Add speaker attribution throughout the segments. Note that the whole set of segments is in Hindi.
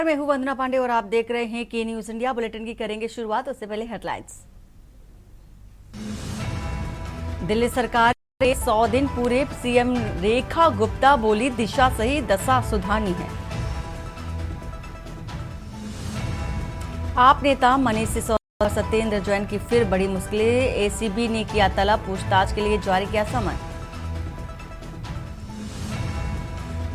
Speaker 1: मैं हूं वंदना पांडे और आप देख रहे हैं के न्यूज इंडिया। बुलेटिन की करेंगे शुरुआत, उससे पहले हेडलाइंस। दिल्ली सरकार ने 100 दिन पूरे, सीएम रेखा गुप्ता बोली दिशा सही दशा सुधारनी है। आप नेता मनीष सिसोदिया और सत्येंद्र जैन की फिर बड़ी मुश्किलें, एसीबी ने किया तलब, पूछताछ के लिए जारी किया समन।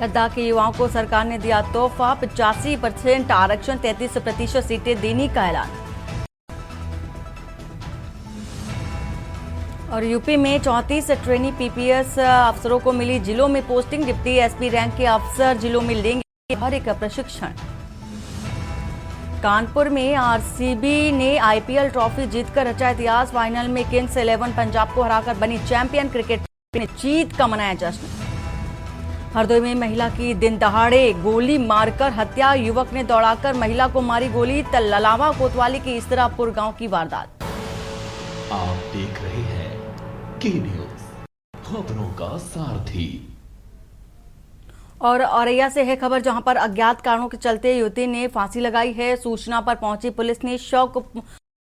Speaker 1: लद्दाख के युवाओं को सरकार ने दिया तोहफा, 85% आरक्षण, 33% सीटें देने का ऐलान। और यूपी में 34 ट्रेनी पीपीएस अफसरों को मिली जिलों में पोस्टिंग, डिप्टी एसपी रैंक के अफसर जिलों में लेंगे हर एक प्रशिक्षण। कानपुर में आरसीबी ने आईपीएल ट्रॉफी जीतकर रचा इतिहास, फाइनल में किंग्स 11 पंजाब को हराकर बनी चैंपियन, क्रिकेट ने जीत का मनाया जश्न। हरदोई में महिला की दिन दहाड़े गोली मारकर हत्या, युवक ने दौड़ाकर महिला को मारी गोली, ललावा कोतवाली की इसरापुर गांव की वारदात।
Speaker 2: आप देख रहे हैं के न्यूज, खबरों का सारथी।
Speaker 1: और औरैया से है खबर, जहां पर अज्ञात कारणों के चलते युवती ने फांसी लगाई है। सूचना पर पहुंची पुलिस ने शव को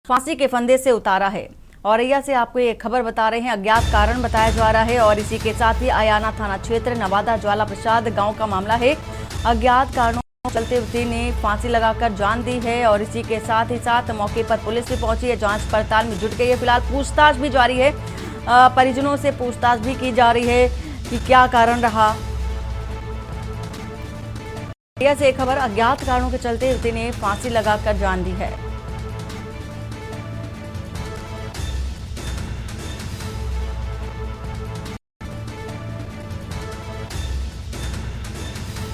Speaker 1: फांसी के फंदे से उतारा है। औरैया से आपको ये खबर बता रहे हैं, अज्ञात कारण बताया जा रहा है। और इसी के साथ ही अयाना थाना क्षेत्र नवादा ज्वाला प्रसाद गांव का मामला है। अज्ञात कारणों के चलते युवती ने फांसी लगाकर जान दी है। और इसी के साथ मौके पर पुलिस भी पहुंची है, जांच पड़ताल में जुट गई है। फिलहाल पूछताछ भी जारी है, परिजनों से पूछताछ भी की जा रही है कि क्या कारण रहा। औरैया से खबर, अज्ञात कारणों के चलते युवती ने फांसी लगाकर जान दी है।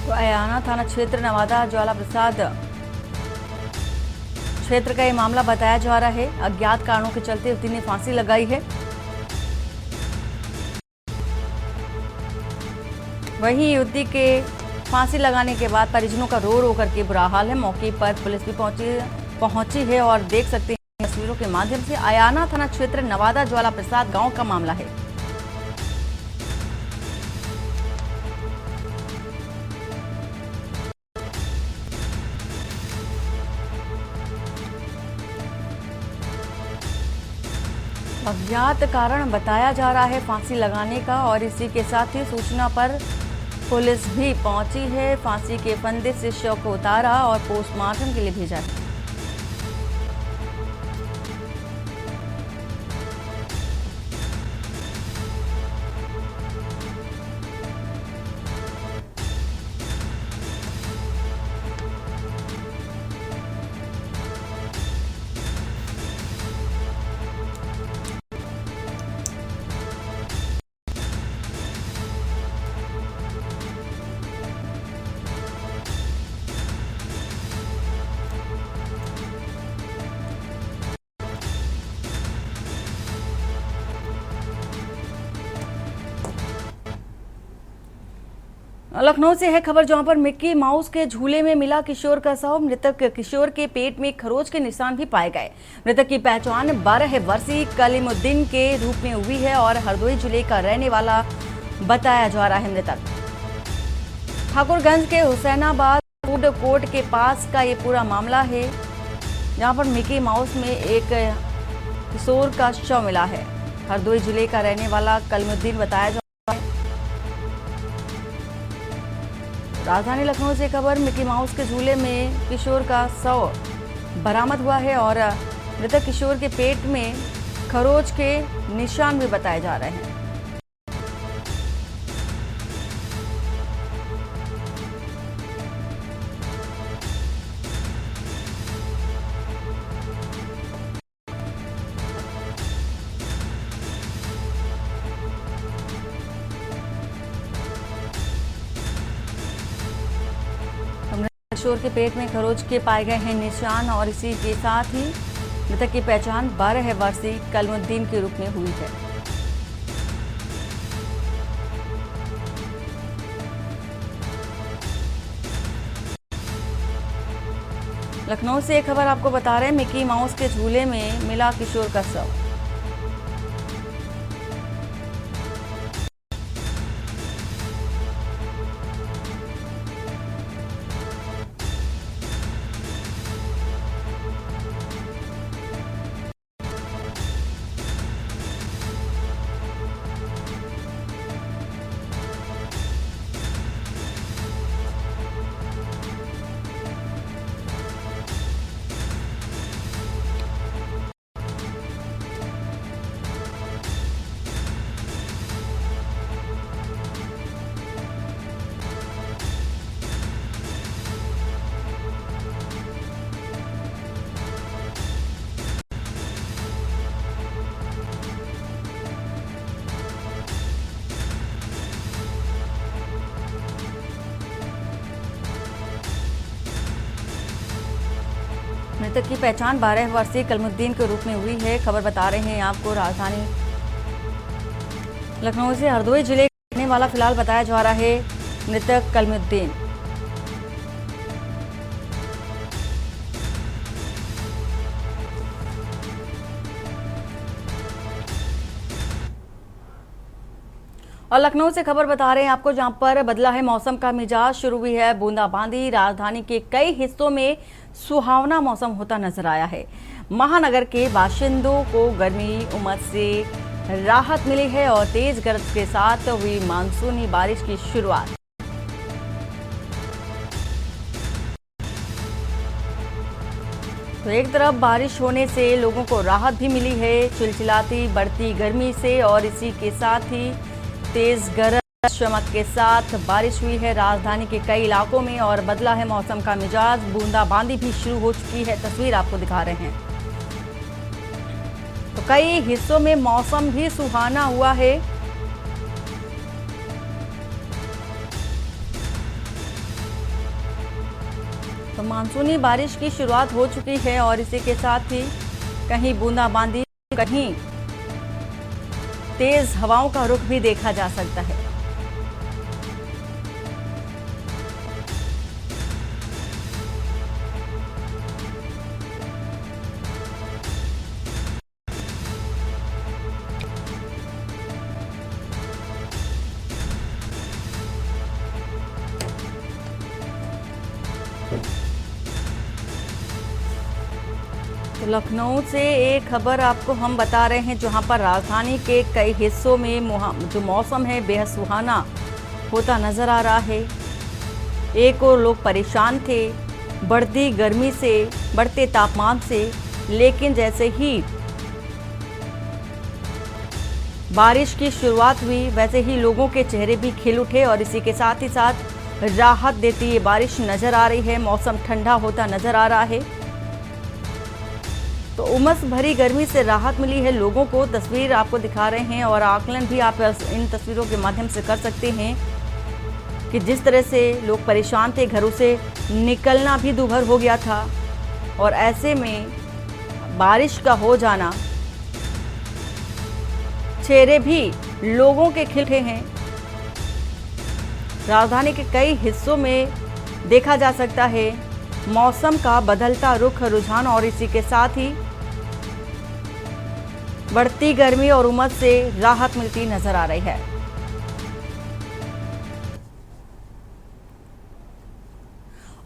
Speaker 1: तो अयाना थाना क्षेत्र नवादा ज्वाला प्रसाद क्षेत्र का ये मामला बताया जा रहा है। अज्ञात कारणों के चलते युवती ने फांसी लगाई है। वहीं युवती के फांसी लगाने के बाद परिजनों का रो रो करके बुरा हाल है। मौके पर पुलिस भी पहुंची है और देख सकते हैं तस्वीरों के माध्यम से, अयाना थाना क्षेत्र नवादा ज्वाला प्रसाद गांव का मामला है। अज्ञात कारण बताया जा रहा है फांसी लगाने का। और इसी के साथ ही सूचना पर पुलिस भी पहुंची है, फांसी के फंदे से शव को उतारा और पोस्टमार्टम के लिए भेजा है। लखनऊ से है खबर, जहां पर मिक्की माउस के झूले में मिला किशोर का शव। मृतक किशोर के पेट में खरोच के निशान भी पाए गए। मृतक की पहचान 12 वर्षीय कलीमुद्दीन के रूप में हुई है और हरदोई जिले का रहने वाला बताया जा रहा है। मृतक ठाकुरगंज के हुसैनाबाद फूड कोर्ट के पास का ये पूरा मामला है, जहां पर मिक्की माउस में एक किशोर का शव मिला है। हरदोई जिले का रहने वाला कलीमुद्दीन बताया जा रहा है। राजधानी लखनऊ से खबर, मिकी माउस के झूले में किशोर का शव बरामद हुआ है और मृतक किशोर के पेट में खरोच के निशान भी बताए जा रहे हैं। किशोर के पेट में खरोच के पाए गए हैं निशान। और इसी के साथ ही मृतक की पहचान 12 वर्षीय कलीमुद्दीन के रूप में हुई है। लखनऊ से एक खबर आपको बता रहे हैं, मिकी माउस के झूले में मिला किशोर का शव। मृतक की पहचान 12 वर्षीय कलमुद्दीन के रूप में हुई है। खबर बता रहे हैं आपको राजधानी लखनऊ से हरदोई जिले का रहने वाला फिलहाल बताया जा रहा है मृतक कलमुद्दीन। और लखनऊ से खबर बता रहे हैं आपको, जहां पर बदला है मौसम का मिजाज, शुरू हुई है बूंदाबांदी। राजधानी के कई हिस्सों में सुहावना मौसम होता नजर आया है। महानगर के बाशिंदों को गर्मी उमस से राहत मिली है और तेज गरज के साथ हुई मानसूनी बारिश की शुरुआत। तो एक तरफ बारिश होने से लोगों को राहत भी मिली है चिलचिलाती बढ़ती गर्मी से, और इसी के साथ ही तेज गरज चमक के साथ बारिश हुई है राजधानी के कई इलाकों में और बदला है मौसम का मिजाज। बूंदाबांदी भी शुरू हो चुकी है, तस्वीर आपको दिखा रहे हैं। तो कई हिस्सों में मौसम भी सुहाना हुआ है। तो मानसूनी बारिश की शुरुआत हो चुकी है और इसी के साथ ही कहीं बूंदाबांदी, कहीं तेज हवाओं का रुख भी देखा जा सकता है। तो लखनऊ से एक खबर आपको हम बता रहे हैं, जहां पर राजधानी के कई हिस्सों में जो मौसम है बेहद सुहाना होता नजर आ रहा है। एक और लोग परेशान थे बढ़ती गर्मी से, बढ़ते तापमान से, लेकिन जैसे ही बारिश की शुरुआत हुई वैसे ही लोगों के चेहरे भी खिल उठे और इसी के साथ ही साथ राहत देती ये बारिश नजर आ रही है। मौसम ठंडा होता नजर आ रहा है। तो उमस भरी गर्मी से राहत मिली है लोगों को। तस्वीर आपको दिखा रहे हैं और आकलन भी आप इन तस्वीरों के माध्यम से कर सकते हैं कि जिस तरह से लोग परेशान थे, घरों से निकलना भी दूभर हो गया था और ऐसे में बारिश का हो जाना, चेहरे भी लोगों के खिले हैं। राजधानी के कई हिस्सों में देखा जा सकता है मौसम का बदलता रुख रुझान और इसी के साथ ही बढ़ती गर्मी और उमस से राहत मिलती नजर आ रही है।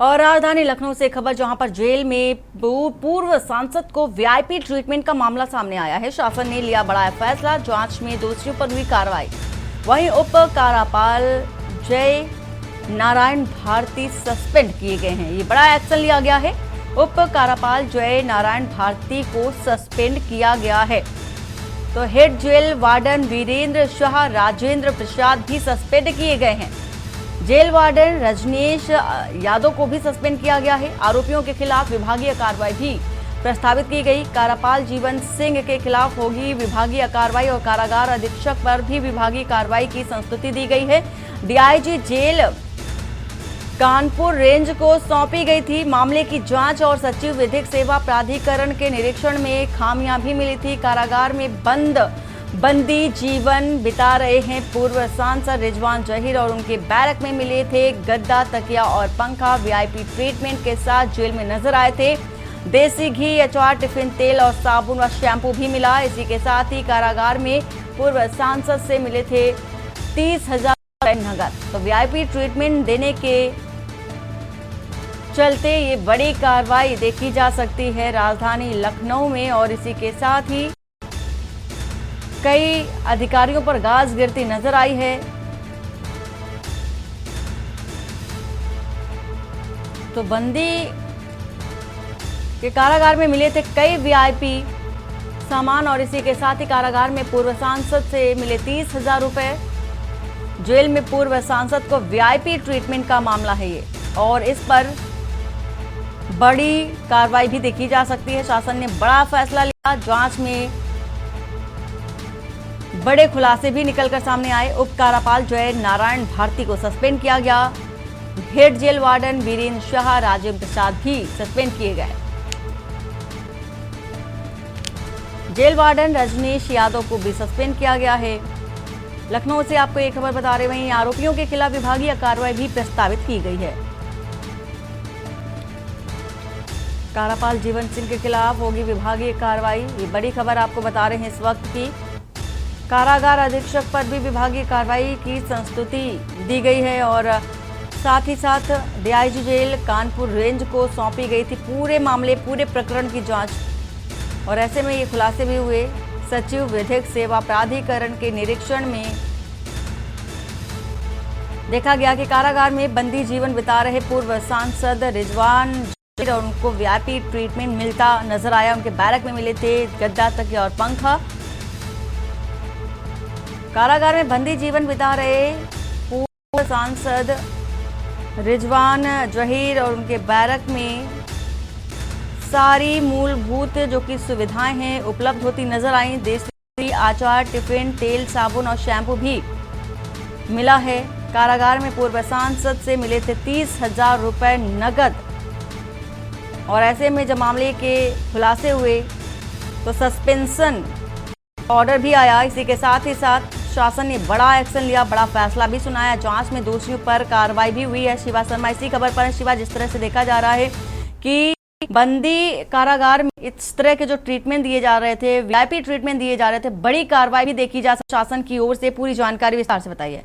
Speaker 1: और राजधानी लखनऊ से खबर, जहां पर जेल में पूर्व सांसद को वीआईपी ट्रीटमेंट का मामला सामने आया है। शासन ने लिया बड़ा फैसला, जांच में दोषियों पर हुई कार्रवाई। वहीं उप कारापाल जय नारायण भारती सस्पेंड किए गए हैं। ये बड़ा एक्शन लिया गया है। उप कारापाल जय नारायण भारती को सस्पेंड किया गया है। तो head jail warden Virendra Shah, Rajendra Prasad भी सस्पेंड किए गए हैं। जेल वार्डन रजनीश यादव को भी सस्पेंड किया गया है। आरोपियों के खिलाफ विभागीय कार्रवाई भी प्रस्तावित की गई। कारापाल जीवन सिंह के खिलाफ होगी विभागीय कार्रवाई और कारागार अधीक्षक पर भी विभागीय कार्रवाई की संस्तुति दी गई है। डीआईजी जेल कानपुर रेंज को सौंपी गई थी। मामले की जांच और सचिव विधिक सेवा प्राधिकरण के निरीक्षण में खामियां भी मिली थी। कारागार में बंदी जीवन बिता रहे हैं पूर्व सांसद रिजवान जहीर और उनके बैरक में मिले थे गद्दा, तकिया और पंखा। वीआईपी ट्रीटमेंट के साथ जेल में नजर आए थे। देसी घी, अचार, टिफिन तेल और साबुन व शैम्पू भी मिला। इसी के साथ ही कारागार में पूर्व सांसद से मिले थे 30,000 नगद। तो वीआईपी ट्रीटमेंट देने के चलते ये बड़ी कार्रवाई देखी जा सकती है राजधानी लखनऊ में और इसी के साथ ही कई अधिकारियों पर गाज गिरती नजर आई है। तो बंदी के कारागार में मिले थे कई वीआईपी सामान और इसी के साथ ही कारागार में पूर्व सांसद से मिले 30,000 रुपए। जेल में पूर्व सांसद को वीआईपी ट्रीटमेंट का मामला है ये और इस पर बड़ी कार्रवाई भी देखी जा सकती है। शासन ने बड़ा फैसला लिया। जांच में बड़े खुलासे भी निकलकर सामने आए। उप कारापाल जय नारायण भारती को सस्पेंड किया गया। Head jail warden Virendra Shah, Rajendra Prasad भी सस्पेंड किए गए। जेल वार्डन रजनीश यादव को भी सस्पेंड किया गया है। लखनऊ से आपको एक खबर बता रहे, वहीं आरोपियों के खिलाफ विभागीय कार्रवाई भी प्रस्तावित की गई है। कारापाल जीवन सिंह के खिलाफ होगी विभागीय कार्रवाई, ये बड़ी खबर आपको बता रहे हैं इस वक्त की। कारागार अधीक्षक पर भी विभागीय कार्रवाई की संस्तुति दी गई है और साथ ही साथ डीआईजी जेल कानपुर रेंज को सौंपी गई थी पूरे मामले, पूरे प्रकरण की जांच। और ऐसे में ये खुलासे भी हुए। सचिव विधिक सेवा प्राधिकरण के निरीक्षण में देखा गया कि कारागार में बंदी जीवन बिता रहे पूर्व सांसद रिजवान और उनको वीआईपी ट्रीटमेंट मिलता नजर आया। उनके बैरक में मिले थे गद्दा, तकिया और पंखा। कारागार में बंदी जीवन बिता रहे पूर्व सांसद रिजवान जहीर और उनके बैरक में सारी मूलभूत जो कि सुविधाएं हैं उपलब्ध होती नजर आई। देसी आचार, टिफिन, तेल, साबुन और शैम्पू भी मिला है। कारागार में पूर्व सांसद से मिले थे 30,000 रुपए नगद। और ऐसे में जब मामले के खुलासे हुए तो सस्पेंशन ऑर्डर भी आया। इसी के साथ ही साथ शासन ने बड़ा एक्शन लिया, बड़ा फैसला भी सुनाया। जांच में दोषियों पर कार्रवाई भी हुई है। शिवा शर्मा इसी खबर पर। शिवा, जिस तरह से देखा जा रहा है कि बंदी कारागार में इस तरह के जो ट्रीटमेंट दिए जा रहे थे, वीआईपी ट्रीटमेंट दिए जा रहे थे, बड़ी कार्रवाई भी देखी जा शासन की ओर से। पूरी जानकारी विस्तार से बताइए।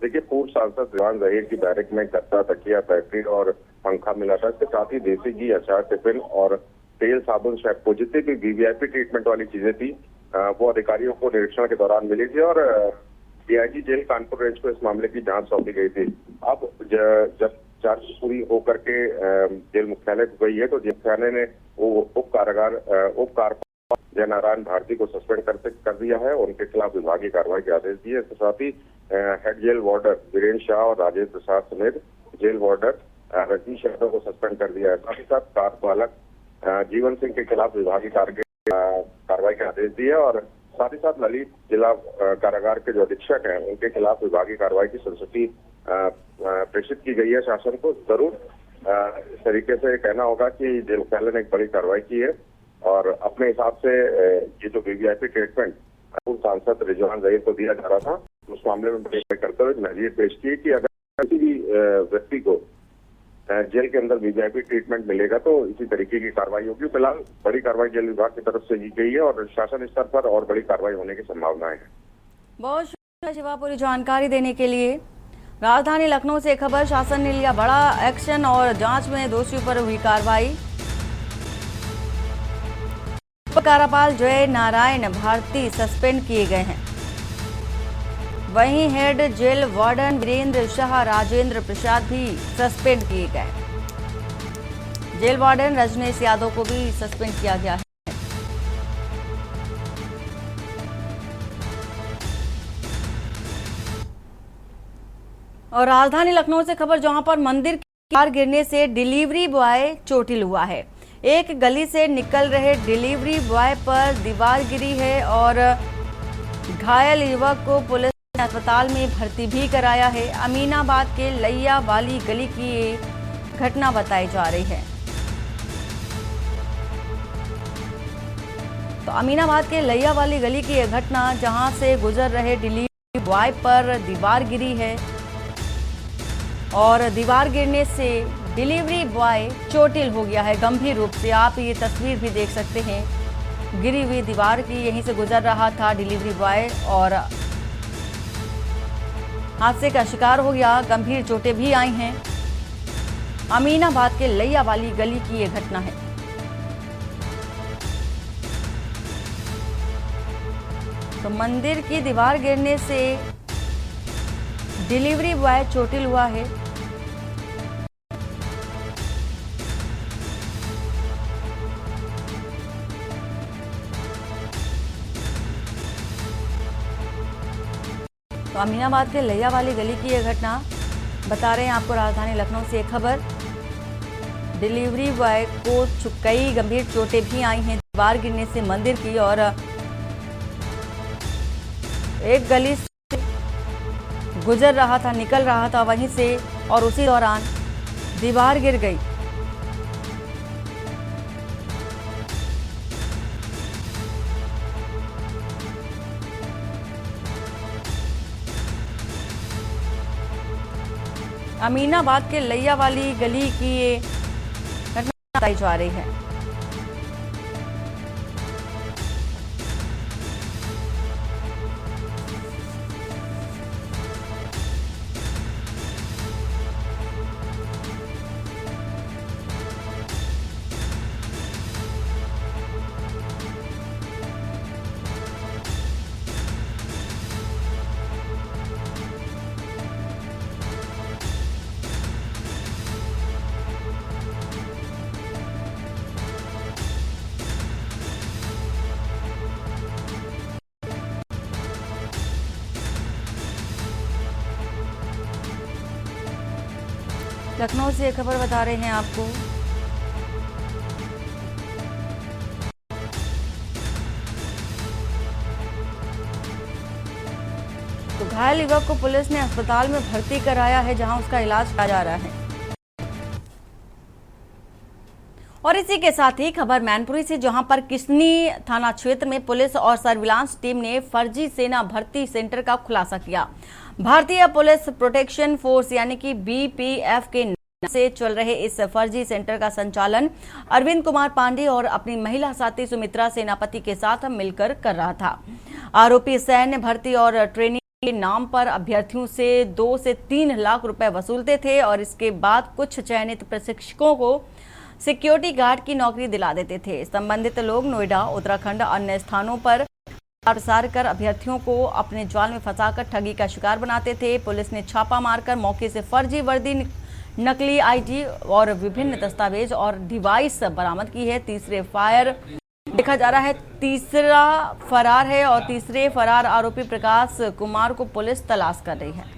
Speaker 3: देखिए, पूर्व सांसद रिजवान जहीर की बैरक में गद्दा, तकिया, पैट्री और पंखा मिला था। इसके साथ ही देसी घी, अचार, टिफिन और तेल, साबुन, शैम्पू जितनी भी वीवीआईपी ट्रीटमेंट वाली चीजें थी वो अधिकारियों को निरीक्षण के दौरान मिली थी और डीआईजी जेल कानपुर रेंज को इस मामले की जांच सौंपी गई थी। अब जब जांच पूरी होकर के जेल मुख्यालय को गई है तो जेल मुख्यालय ने उप कारपाल जयनारायण भारती को सस्पेंड कर दिया है। उनके खिलाफ विभागीय कार्रवाई के आदेश दिए। इसके साथ ही head jail warder Virendra Shah और राजेंद्र प्रसाद समेत जेल वार्डर रजनीश यादव को सस्पेंड कर दिया है। साथ ही साथ कारपालक जीवन सिंह के खिलाफ विभागीय कार्रवाई के आदेश दिए और साथ ही साथ ललित जिला कारागार के जो अधीक्षक हैं उनके खिलाफ विभागीय कार्रवाई की संस्तुति प्रेषित की गई है शासन को। जरूर इस तरीके से कहना होगा कि जेल मुख्यालय ने एक बड़ी कार्रवाई की है और अपने हिसाब से ये जो वीवीआईपी ट्रीटमेंट पूर्व सांसद रिजवान जहीर को दिया जा रहा था उस मामले में करते हुए नजीर पेश की कि अगर किसी भी व्यक्ति को जेल के अंदर वीवीआईपी ट्रीटमेंट मिलेगा तो इसी तरीके की कार्रवाई होगी। फिलहाल बड़ी कार्रवाई जेल विभाग की तरफ से की गई है और शासन स्तर पर और बड़ी कार्रवाई होने की संभावनाएं हैं।
Speaker 1: बहुत शुक्रिया शिवा पूरी जानकारी देने के लिए। राजधानी लखनऊ से खबर, शासन ने लिया बड़ा एक्शन और जांच में दोषियों पर हुई कार्रवाई। कारापाल जय नारायण भारती सस्पेंड किए गए हैं। वहीं head jail warden Virendra Shah, Rajendra Prasad भी सस्पेंड किए गए। जेल वार्डन रजनीश यादव को भी सस्पेंड किया गया है। और राजधानी लखनऊ से खबर, जहां पर मंदिर की दीवार गिरने से डिलीवरी बॉय चोटिल हुआ है। एक गली से निकल रहे डिलीवरी बॉय पर दीवार गिरी है और घायल युवक को पुलिस ने अस्पताल में भर्ती भी कराया है। अमीनाबाद के लैया वाली गली की ये घटना बताई जा रही है। तो अमीनाबाद के लैया वाली गली की यह घटना, जहां से गुजर रहे डिलीवरी बॉय पर दीवार गिरी है और दीवार गिरने से डिलीवरी बॉय चोटिल हो गया है गंभीर रूप से। आप ये तस्वीर भी देख सकते हैं, गिरी हुई दीवार की, यहीं से गुजर रहा था डिलीवरी बॉय और हादसे का शिकार हो गया। गंभीर चोटें भी आई हैं। अमीनाबाद के लैया वाली गली की ये घटना है। तो मंदिर की दीवार गिरने से डिलीवरी बॉय चोटिल हुआ है। तो अमीनाबाद के लैया वाली गली की यह घटना बता रहे हैं आपको। राजधानी लखनऊ से एक खबर, डिलीवरी बॉय को कई गंभीर चोटें भी आई हैं दीवार गिरने से मंदिर की। और एक गली से गुजर रहा था, निकल रहा था वहीं से और उसी दौरान दीवार गिर गई। अमीनाबाद के लैया वाली गली की ये घटना बताई जा रही है। लखनऊ से खबर बता रहे हैं आपको। तो घायल युवक को पुलिस ने अस्पताल में भर्ती कराया है, जहां उसका इलाज किया जा रहा है। और इसी के साथ ही खबर मैनपुरी से, जहां पर किसनी थाना क्षेत्र में पुलिस और सर्विलांस टीम ने फर्जी सेना भर्ती सेंटर का खुलासा किया। भारतीय पुलिस प्रोटेक्शन फोर्स यानी कि बीपीएफ के नाम से चल रहे इस फर्जी सेंटर का संचालन अरविंद कुमार पांडे और अपनी महिला साथी सुमित्रा सेनापति के साथ मिलकर कर रहा था। आरोपी सैन्य भर्ती और ट्रेनिंग के नाम पर अभ्यर्थियों से 2 से 3 लाख रुपए वसूलते थे और इसके बाद कुछ चयनित प्रशिक्षकों को सिक्योरिटी गार्ड की नौकरी दिला देते थे। संबंधित लोग नोएडा, उत्तराखंड, अन्य स्थानों पर प्रसार कर अभ्यर्थियों को अपने जाल में फंसाकर ठगी का शिकार बनाते थे। पुलिस ने छापा मारकर मौके से फर्जी वर्दी, नकली आईडी और विभिन्न दस्तावेज और डिवाइस बरामद की है। तीसरे फायर देखा जा रहा है, तीसरा फरार है और तीसरे फरार आरोपी प्रकाश कुमार को पुलिस तलाश कर रही है।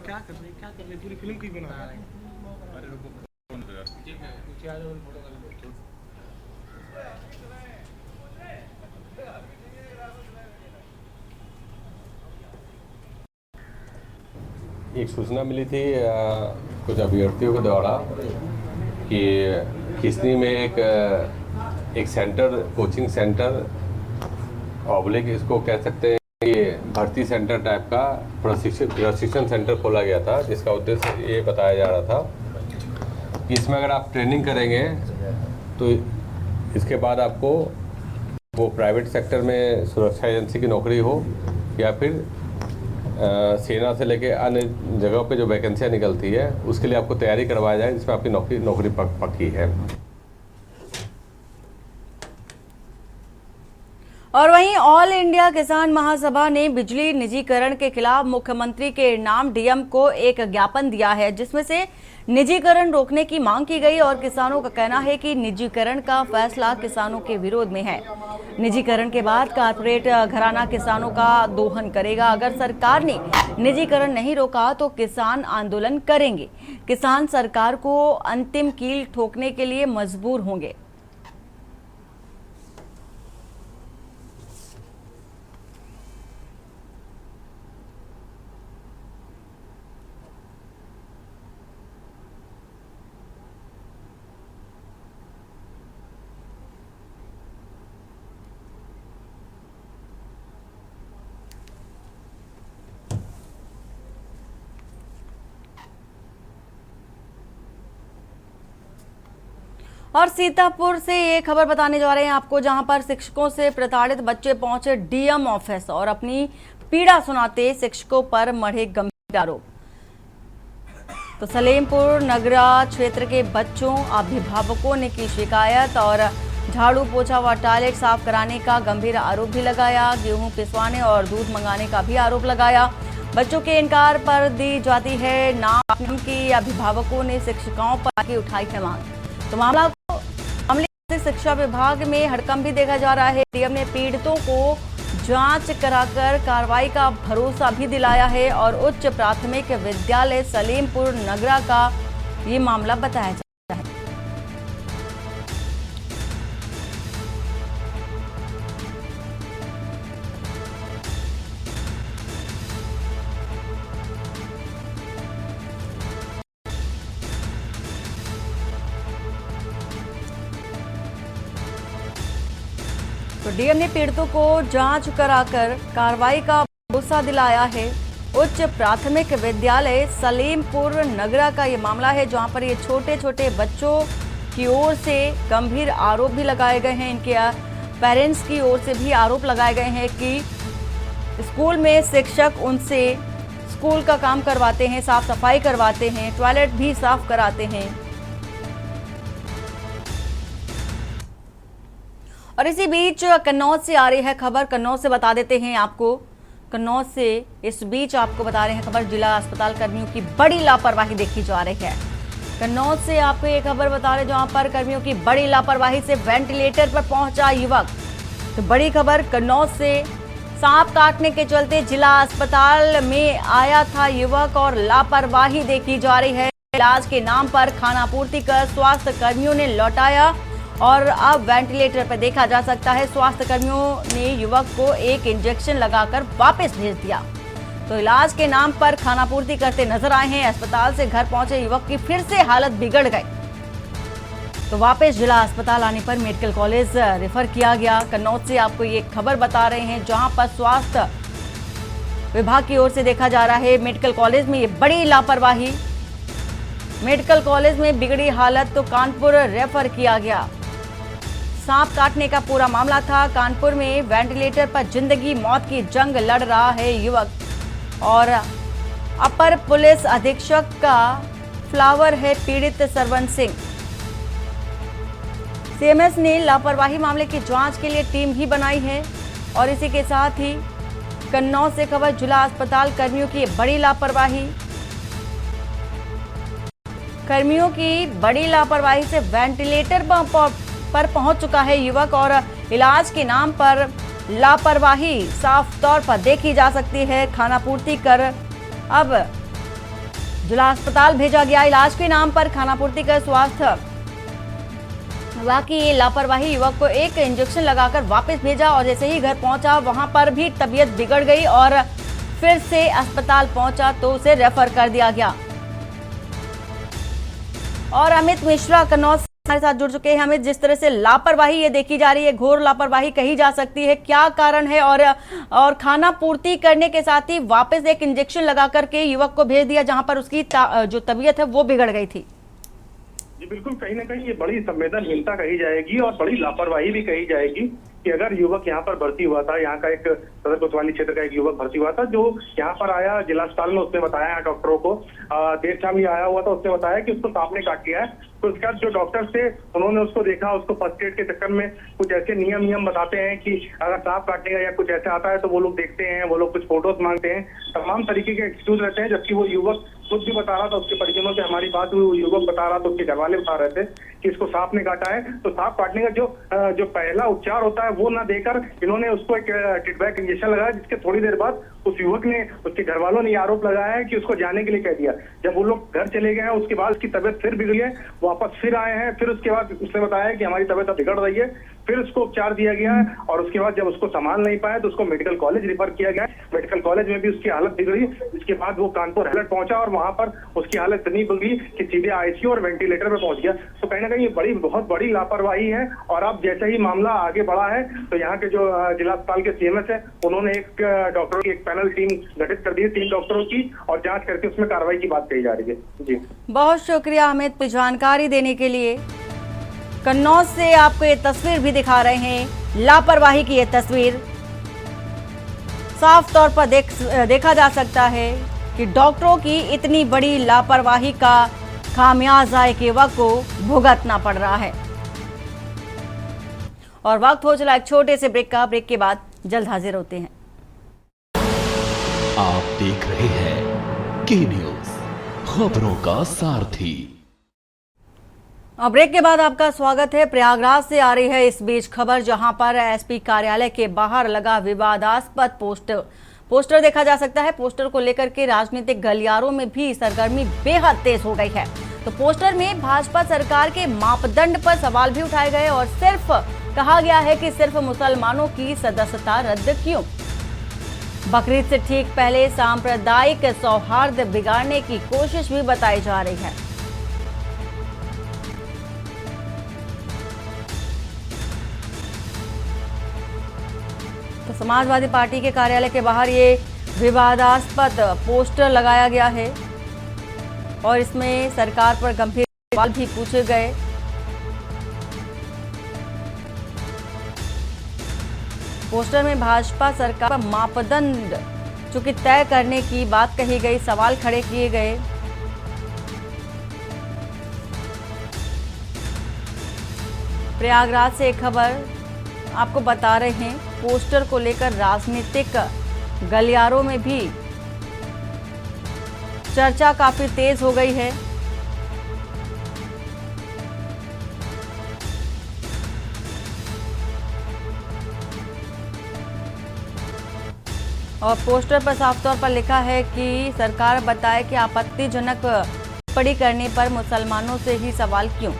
Speaker 4: क्या कर रहे पूरी फिल्म की बना रहे हैं।
Speaker 5: एक सूचना मिली थी कुछ अभ्यर्थियों के द्वारा कि किसनी में एक सेंटर, कोचिंग सेंटर ऑब्लिक इसको कह सकते हैं, ये भर्ती सेंटर टाइप का प्रशिक्षण सेंटर खोला गया था, जिसका उद्देश्य ये बताया जा रहा था कि इसमें अगर आप ट्रेनिंग करेंगे तो इसके बाद आपको वो प्राइवेट सेक्टर में सुरक्षा एजेंसी की नौकरी हो या फिर सेना से लेके अन्य जगहों पे जो वैकेंसियाँ निकलती है उसके लिए आपको तैयारी करवाया जाए, जिसमें आपकी नौकरी पक्की है।
Speaker 1: और वहीं ऑल इंडिया किसान महासभा ने बिजली निजीकरण के खिलाफ मुख्यमंत्री के नाम डीएम को एक ज्ञापन दिया है, जिसमें से निजीकरण रोकने की मांग की गई और किसानों का कहना है कि निजीकरण का फैसला किसानों के विरोध में है। निजीकरण के बाद कारपोरेट घराना किसानों का दोहन करेगा। अगर सरकार ने निजीकरण नहीं रोका तो किसान आंदोलन करेंगे। किसान सरकार को अंतिम कील ठोकने के लिए मजबूर होंगे। और सीतापुर से ये खबर बताने जा रहे हैं आपको, जहां पर शिक्षकों से प्रताड़ित बच्चे पहुंचे डीएम ऑफिस और अपनी पीड़ा सुनाते शिक्षकों पर मढ़े गंभीर आरोप। तो सलेमपुर नगरा क्षेत्र के बच्चों अभिभावकों ने की शिकायत और झाड़ू पोछा व टॉयलेट साफ कराने का गंभीर आरोप भी लगाया। गेहूं पिसवाने और दूध मंगाने का भी आरोप लगाया। बच्चों के इनकार पर दी जाती है नाम की अभिभावकों ने शिक्षिकाओं पर आगे उठाई है मांग। तो मामले से शिक्षा विभाग में हड़कंप भी देखा जा रहा है। डीएम ने पीड़ितों को जांच कराकर कार्रवाई का भरोसा भी दिलाया है और उच्च प्राथमिक विद्यालय सलेमपुर नगरा का ये मामला बताया जा रहा है। तो डीएम ने पीड़ितों को जांच कराकर कार्रवाई का भरोसा दिलाया है। उच्च प्राथमिक विद्यालय सलीमपुर नगरा का ये मामला है, जहां पर ये छोटे छोटे बच्चों की ओर से गंभीर आरोप भी लगाए गए हैं। इनके पेरेंट्स की ओर से भी आरोप लगाए गए हैं कि स्कूल में शिक्षक उनसे स्कूल का काम करवाते हैं, साफ सफाई करवाते हैं, टॉयलेट भी साफ कराते हैं। और इसी बीच कन्नौज से आ रही है खबर, कन्नौज से बता देते हैं आपको। कन्नौज से इस बीच आपको बता रहे हैं खबर, जिला अस्पताल कर्मियों की बड़ी लापरवाही देखी जा रही है। कन्नौज से आपको ये खबर बता रहे जहां पर कर्मियों की बड़ी लापरवाही से वेंटिलेटर पर पहुंचा युवक। तो बड़ी खबर कन्नौज से, सांप काटने के चलते जिला अस्पताल में आया था युवक और लापरवाही देखी जा रही है। इलाज के नाम पर खानापूर्ति कर स्वास्थ्य कर्मियों ने लौटाया और अब वेंटिलेटर पर देखा जा सकता है स्वास्थ्य कर्मियों ने युवक को एक इंजेक्शन लगाकर वापस भेज दिया। तो इलाज के नाम पर खानापूर्ति करते नजर आए हैं। अस्पताल से घर पहुंचे युवक की फिर से हालत बिगड़ गई, तो वापस जिला अस्पताल आने पर मेडिकल कॉलेज रेफर किया गया। कन्नौज से आपको ये खबर बता रहे हैं, जहां पर स्वास्थ्य विभाग की ओर से देखा जा रहा है मेडिकल कॉलेज में ये बड़ी लापरवाही। मेडिकल कॉलेज में बिगड़ी हालत तो कानपुर रेफर किया गया। सांप काटने का पूरा मामला था। कानपुर में वेंटिलेटर पर जिंदगी मौत की जंग लड़ रहा है युवक और अपर पुलिस अधीक्षक का फ्लावर है पीड़ित सरवन सिंह। सीएमएस ने लापरवाही मामले की जांच के लिए टीम भी बनाई है। और इसी के साथ ही कन्नौज से खबर, जिला अस्पताल कर्मियों की बड़ी लापरवाही। कर्मियों की बड़ी लापरवाही से वेंटिलेटर पर पहुंच चुका है युवक और इलाज के नाम पर लापरवाही साफ तौर पर देखी जा सकती है। खानापूर्ति कर अब जिला अस्पताल भेजा गया। इलाज के नाम पर खानापूर्ति कर स्वास्थ्य विभाग की ये लापरवाही, युवक को एक इंजेक्शन लगाकर वापस भेजा और जैसे ही घर पहुंचा वहां पर भी तबीयत बिगड़ गई और फिर से अस्पताल पहुंचा तो उसे रेफर कर दिया गया। और अमित मिश्रा कन्नौज हमारे साथ जुड़ चुके हैं। हमें जिस तरह से लापरवाही ये देखी जा रही है, घोर लापरवाही कही जा सकती है, क्या कारण है? और खाना पूर्ति करने के साथ ही वापस एक इंजेक्शन लगा करके युवक को भेज दिया, जहां पर उसकी जो तबीयत है वो बिगड़ गई थी।
Speaker 6: जी बिल्कुल, कहीं ना कहीं ये बड़ी संवेदनहीनता कही जाएगी और बड़ी लापरवाही भी कही जाएगी कि अगर युवक यहाँ पर भर्ती हुआ था, यहाँ का एक सदर कोतवाली क्षेत्र का एक युवक भर्ती हुआ था जो यहाँ पर आया जिला अस्पताल में, उसने बताया डॉक्टरों को, देर शाम ही आया हुआ था, उसने बताया कि उसको सांप ने काट लिया है। तो उसके बाद जो डॉक्टर थे उन्होंने उसको देखा, उसको फर्स्ट एड के चक्कर में कुछ ऐसे नियम बताते हैं कि अगर सांप काटने या कुछ ऐसे आता है तो वो लोग देखते हैं, वो लोग कुछ फोटोज मांगते हैं, तमाम तरीके के एक्सक्यूज रहते हैं। जबकि वो युवक खुद भी बता रहा था, उसके परिजनों से हमारी बात हुई, वो युवक बता रहा था, उसके घर वाले बता रहे थे कि इसको सांप ने काटा है। तो सांप काटने का जो पहला उपचार होता है वो ना देकर इन्होंने उसको एक किडबैक इंजेक्शन लगाया, जिसके थोड़ी देर बाद उस युवक ने, उसके घर वालों ने आरोप लगाया है कि उसको जाने के लिए कह दिया। जब वो लोग घर चले गए हैं उसके बाद उसकी तबीयत फिर बिगड़ी है, वापस फिर आए हैं, फिर उसके बाद उसने बताया कि हमारी तबीयत अब बिगड़ रही है, फिर उसको उपचार दिया गया है और उसके बाद जब उसको संभाल नहीं पाया तो उसको मेडिकल कॉलेज रेफर किया गया। मेडिकल कॉलेज में भी उसकी हालत बिगड़ी, इसके बाद वो कानपुर हेलट पहुंचा और वहां पर उसकी हालत इतनी बिगड़ी कि सीधे आईसीयू और वेंटिलेटर पे पहुंच गया। तो कहीं ना कहीं ये बहुत बड़ी लापरवाही है। और अब जैसे ही मामला आगे बढ़ा है तो यहाँ के जो जिला अस्पताल के सीएमएस है उन्होंने एक डॉक्टरों की एक पैनल टीम गठित कर दी है, 3 डॉक्टरों की, और जांच करके उसमें कार्रवाई की बात कही जा रही है। जी
Speaker 1: बहुत शुक्रिया अमित जानकारी देने के लिए। कन्नौज से आपको ये तस्वीर भी दिखा रहे हैं, लापरवाही की ये तस्वीर साफ तौर पर देखा जा सकता है कि डॉक्टरों की इतनी बड़ी लापरवाही का खामियाजा एक युवक को भुगतना पड़ रहा है। और वक्त हो चला एक छोटे से ब्रेक का। ब्रेक के बाद जल्द हाजिर होते हैं।
Speaker 2: आप देख रहे हैं के न्यूज, खबरों का सारथी।
Speaker 1: और ब्रेक के बाद आपका स्वागत है। प्रयागराज से आ रही है इस बीच खबर, जहां पर एसपी कार्यालय के बाहर लगा विवादास्पद पोस्टर देखा जा सकता है। पोस्टर को लेकर के राजनीतिक गलियारों में भी सरगर्मी बेहद तेज हो गई है। तो पोस्टर में भाजपा सरकार के मापदंड पर सवाल भी उठाए गए और सिर्फ कहा गया है कि सिर्फ मुसलमानों की सदस्यता रद्द क्यों। बकरीद से ठीक पहले सांप्रदायिक सौहार्द बिगाड़ने की कोशिश भी बताई जा रही है। समाजवादी पार्टी के कार्यालय के बाहर ये विवादास्पद पोस्टर लगाया गया है और इसमें सरकार पर गंभीर सवाल भी पूछे गए। पोस्टर में भाजपा सरकार पर मापदंड चूंकि तय करने की बात कही गई, सवाल खड़े किए गए। प्रयागराज से एक खबर आपको बता रहे हैं। पोस्टर को लेकर राजनीतिक गलियारों में भी चर्चा काफी तेज हो गई है। और पोस्टर पर साफ तौर पर लिखा है कि सरकार बताए कि आपत्तिजनक टिप्पणी करने पर मुसलमानों से ही सवाल क्यों।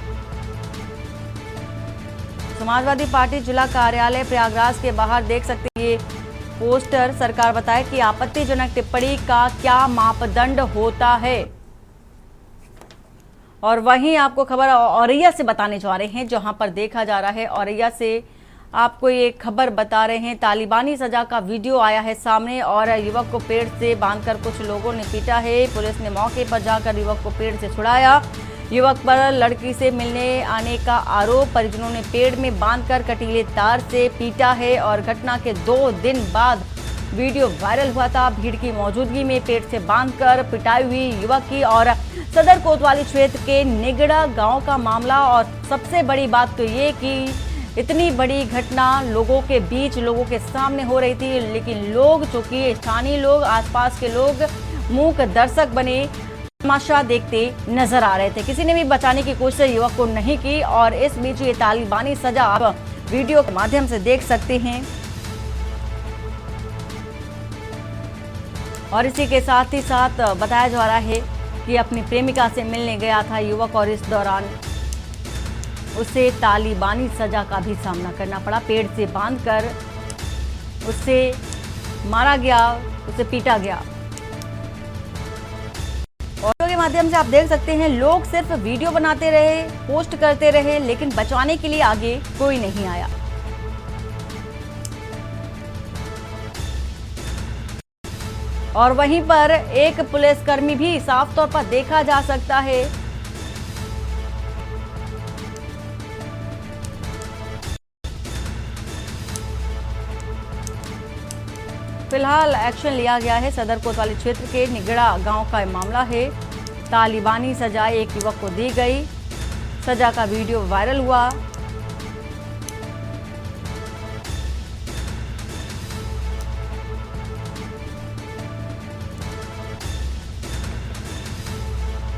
Speaker 1: समाजवादी पार्टी जिला कार्यालय प्रयागराज के बाहर देख सकते हैं ये पोस्टर। सरकार बताए कि आपत्तिजनक टिप्पणी का क्या मापदंड होता है। और वहीं आपको खबर औरैया से बताने जा रहे हैं, जहां पर देखा जा रहा है। औरैया से आपको ये खबर बता रहे हैं, तालिबानी सजा का वीडियो आया है सामने और युवक को पेड़ से बांधकर कुछ लोगों ने पीटा है। पुलिस ने मौके पर जाकर युवक को पेड़ से छुड़ाया। युवक पर लड़की से मिलने आने का आरोप, परिजनों ने पेड़ में बांधकर कटीले तार से पीटा है। और घटना के 2 दिन बाद वीडियो वायरल हुआ था। भीड़ की मौजूदगी में पेड़ से बांधकर पिटाई हुई युवक की। और सदर कोतवाली क्षेत्र के निगड़ा गांव का मामला। और सबसे बड़ी बात तो ये कि इतनी बड़ी घटना लोगों के बीच, लोगों के सामने हो रही थी, लेकिन लोग, चूंकि स्थानीय लोग, आसपास के लोग मूक दर्शक बने, तमाशा देखते नजर आ रहे थे। किसी ने भी बचाने की कोशिश युवक को नहीं की। और इस बीच ये तालिबानी सजा आप वीडियो के माध्यम से देख सकते हैं। और इसी के साथ ही साथ बताया जा रहा है कि अपनी प्रेमिका से मिलने गया था युवक और इस दौरान उसे तालिबानी सजा का भी सामना करना पड़ा। पेड़ से बांधकर उसे मारा गया, उसे पीटा गया। वीडियो के माध्यम से आप देख सकते हैं लोग सिर्फ वीडियो बनाते रहे, पोस्ट करते रहे, लेकिन बचाने के लिए आगे कोई नहीं आया। और वहीं पर एक पुलिसकर्मी भी साफ तौर पर देखा जा सकता है। फिलहाल एक्शन लिया गया है। सदर कोतवाली क्षेत्र के निगड़ा गांव का मामला है। तालिबानी सजा एक युवक को दी गई। सजा का वीडियो वायरल हुआ।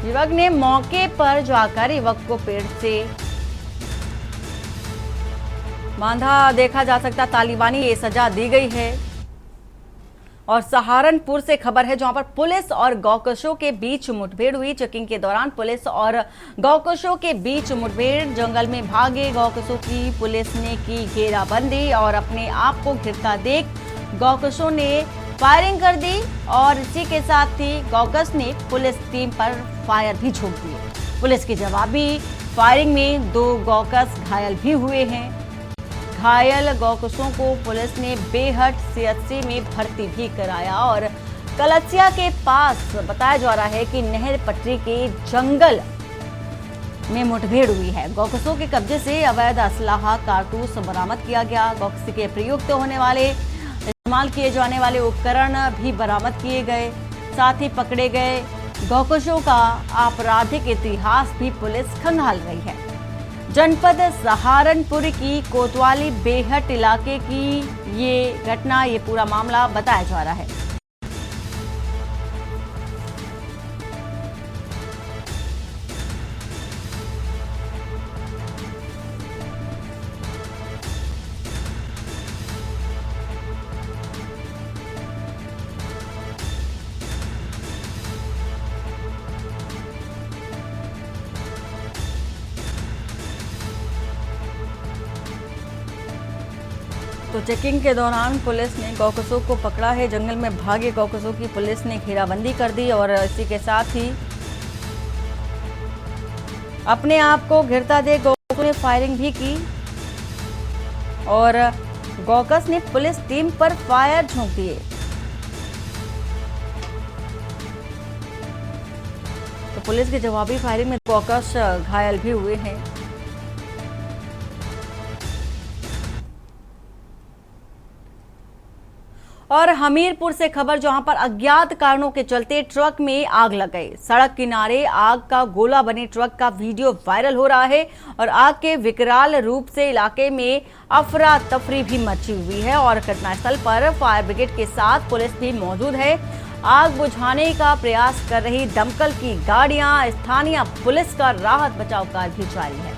Speaker 1: युवक ने मौके पर जाकर युवक को पेड़ से बांधा देखा जा सकता। तालिबानी ये सजा दी गई है। और सहारनपुर से खबर है, जहां पर पुलिस और गौकशों के बीच मुठभेड़ हुई। चेकिंग के दौरान पुलिस और गौकशों के बीच मुठभेड़। जंगल में भागे गौकशों की पुलिस ने की घेराबंदी और अपने आप को घिरता देख गौकशों ने फायरिंग कर दी। और इसी के साथ ही गौकश ने पुलिस टीम पर फायर भी झोंक दिए। पुलिस की जवाबी फायरिंग में 2 गौकश घायल भी हुए हैं। घायल गौकशों को पुलिस ने बेहट सीएचसी में भर्ती भी कराया। और कलसिया के पास बताया जा रहा है कि नहर पटरी के जंगल में मुठभेड़ हुई है। गौकशों के कब्जे से अवैध असलाहा कारतूस बरामद किया गया। गौकशी के प्रयुक्त होने वाले, इस्तेमाल किए जाने वाले उपकरण भी बरामद किए गए। साथ ही पकड़े गए गौकशों का आपराधिक इतिहास भी पुलिस खंगाल रही है। जनपद सहारनपुर की कोतवाली बेहट इलाके की ये घटना, ये पूरा मामला बताया जा रहा है। तो चेकिंग के दौरान पुलिस ने गौकशों को पकड़ा है। जंगल में भागे गौकशों की पुलिस ने घेराबंदी कर दी और इसी के साथ ही अपने आप को घिरता देख गौकशों ने फायरिंग भी की। और गौकस ने पुलिस टीम पर फायर झोंक दिए। तो पुलिस की जवाबी फायरिंग में गौकस घायल भी हुए हैं। और हमीरपुर से खबर, जहां पर अज्ञात कारणों के चलते ट्रक में आग लग गई। सड़क किनारे आग का गोला बने ट्रक का वीडियो वायरल हो रहा है और आग के विकराल रूप से इलाके में अफरा तफरी भी मची हुई है और घटनास्थल पर फायर ब्रिगेड के साथ पुलिस भी मौजूद है। आग बुझाने का प्रयास कर रही दमकल की गाड़ियां, स्थानीय पुलिस का राहत बचाव कार्य भी जारी है।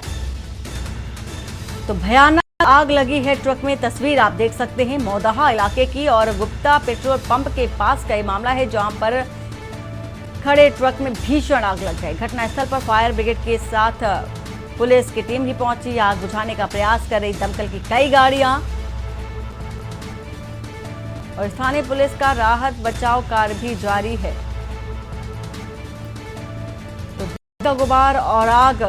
Speaker 1: तो भयानक आग लगी है ट्रक में। तस्वीर आप देख सकते हैं मौदहा इलाके की और गुप्ता पेट्रोल पंप के पास का ये मामला है, जहां पर खड़े ट्रक में भीषण आग लग गई। घटनास्थल पर फायर ब्रिगेड के साथ पुलिस की टीम भी पहुंची। आग बुझाने का प्रयास कर रही दमकल की कई गाड़ियां और स्थानीय पुलिस का राहत बचाव कार्य भी जारी है। तो गुबार और आग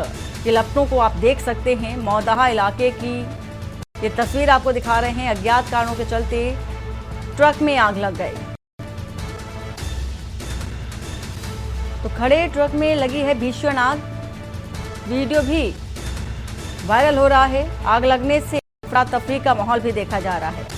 Speaker 1: के लपटों को आप देख सकते हैं। मौदहा इलाके की ये तस्वीर आपको दिखा रहे हैं। अज्ञात कारणों के चलते ट्रक में आग लग गई। तो खड़े ट्रक में लगी है भीषण आग। वीडियो भी वायरल हो रहा है। आग लगने से अफरा तफरी का माहौल भी देखा जा रहा है।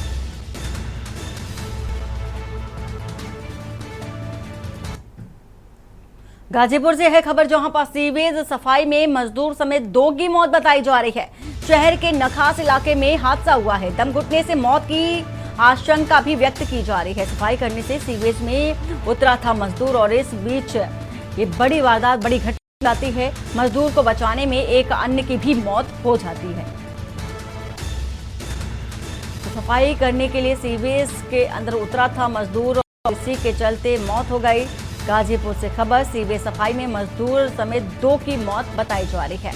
Speaker 1: गाजीपुर से है खबर, जहां पर सीवेज सफाई में मजदूर समेत 2 की मौत बताई जा रही है। शहर के नखास इलाके में हादसा हुआ है। दम घुटने से मौत की आशंका भी व्यक्त की जा रही है। सफाई करने से सीवेज में उतरा था मजदूर और इस बीच ये बड़ी वारदात, बड़ी घटना आती है। मजदूर को बचाने में एक अन्य की भी मौत हो जाती है। तो सफाई करने के लिए सीवेज के अंदर उतरा था मजदूर और इसी के चलते मौत हो गई। गाजीपुर से खबर, सीवेज सफाई में मजदूर समेत 2 की मौत बताई जा रही है।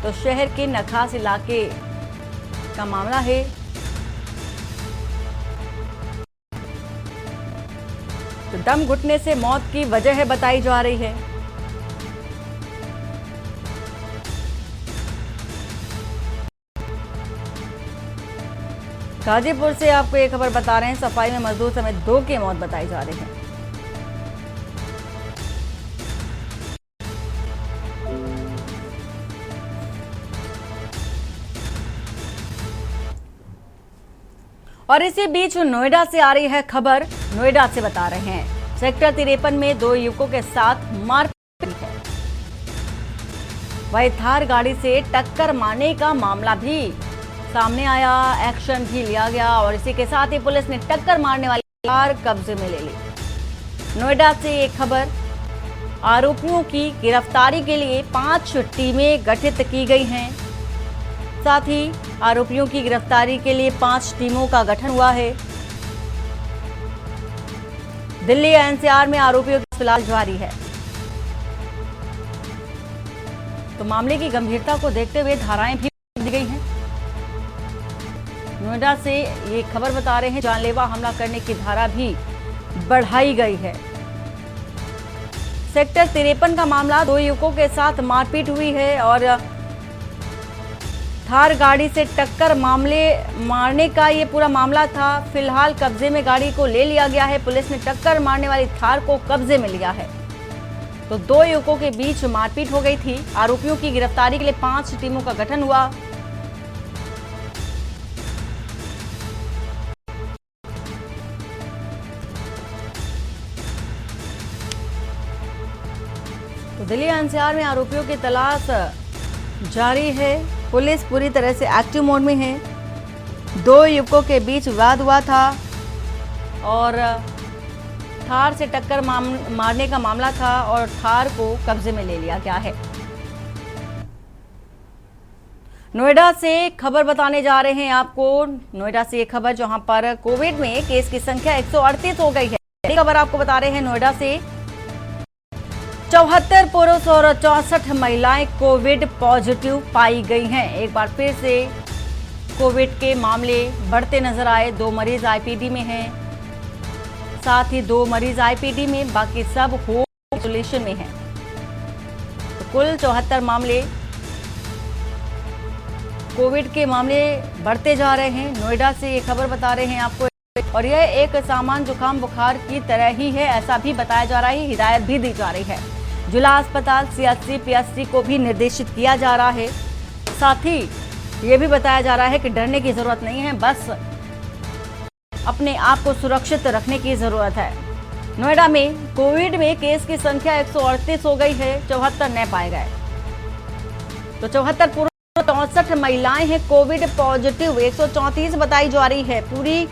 Speaker 1: तो शहर के नखास इलाके का मामला है। तो दम घुटने से मौत की वजह बताई जा रही है। गाजीपुर से आपको ये खबर बता रहे हैं, सफाई में मजदूर समेत 2 की मौत बताई जा रही है। और इसी बीच नोएडा से आ रही है खबर। नोएडा से बता रहे हैं, सेक्टर 53 में 2 युवकों के साथ मारपीट है। वही थार गाड़ी से टक्कर मारने का मामला भी सामने आया। एक्शन भी लिया गया और इसी के साथ ही पुलिस ने टक्कर मारने वाली कार कब्जे में ले ली। नोएडा से एक खबर, आरोपियों की गिरफ्तारी के लिए 5 टीमें गठित की गई हैं। साथ ही आरोपियों की गिरफ्तारी के लिए 5 टीमों का गठन हुआ है। दिल्ली एनसीआर में आरोपियों की फिलहाल जारी है। तो मामले की गंभीरता को देखते हुए धाराएं भी दी गई हैं। नोएडा से ये खबर बता रहे हैं, जानलेवा हमला करने की धारा भी बढ़ाई गई है। सेक्टर 53 का मामला, 2 युवकों के साथ मारपीट हुई है और थार गाड़ी से टक्कर मारने का ये पूरा मामला था। फिलहाल कब्जे में गाड़ी को ले लिया गया है। पुलिस ने टक्कर मारने वाली थार को कब्जे में लिया है। तो 2 युवकों के बीच मारपीट हो गई थी। आरोपियों की गिरफ्तारी के लिए 5 टीमों का गठन हुआ। तो दिल्ली एनसीआर में आरोपियों की तलाश जारी है। पुलिस पूरी तरह से एक्टिव मोड में है। 2 युवकों के बीच विवाद हुआ था और थार से टक्कर मारने का मामला था और थार को कब्जे में ले लिया गया है। नोएडा से खबर बताने जा रहे हैं आपको। नोएडा से ये खबर, जहां पर कोविड में केस की संख्या 138 हो गई है। ये खबर आपको बता रहे हैं नोएडा से। 74 पुरुष और 64 महिलाएं कोविड पॉजिटिव पाई गई हैं। एक बार फिर से कोविड के मामले बढ़ते नजर आए। 2 मरीज आईपीडी में हैं, साथ ही 2 मरीज आईपीडी में, बाकी सब होम आइसोलेशन में हैं। तो कुल 74 मामले कोविड के मामले बढ़ते जा रहे हैं। नोएडा से ये खबर बता रहे हैं आपको, और यह एक सामान्य जुकाम बुखार की तरह ही है, ऐसा भी बताया जा रहा है। हिदायत भी दी जा रही है। जिला अस्पताल CHC PHC को भी निर्देशित किया जा रहा है। साथ ही ये भी बताया जा रहा है कि डरने की जरूरत नहीं है, बस अपने आप को सुरक्षित रखने की जरूरत है। नोएडा में कोविड में केस की संख्या 138 हो गई है, 74 नए पाए गए। तो 74 पुरुष, 64 महिलाएं हैं कोविड पॉजिटिव, 134 बताई जा रही है। पूरी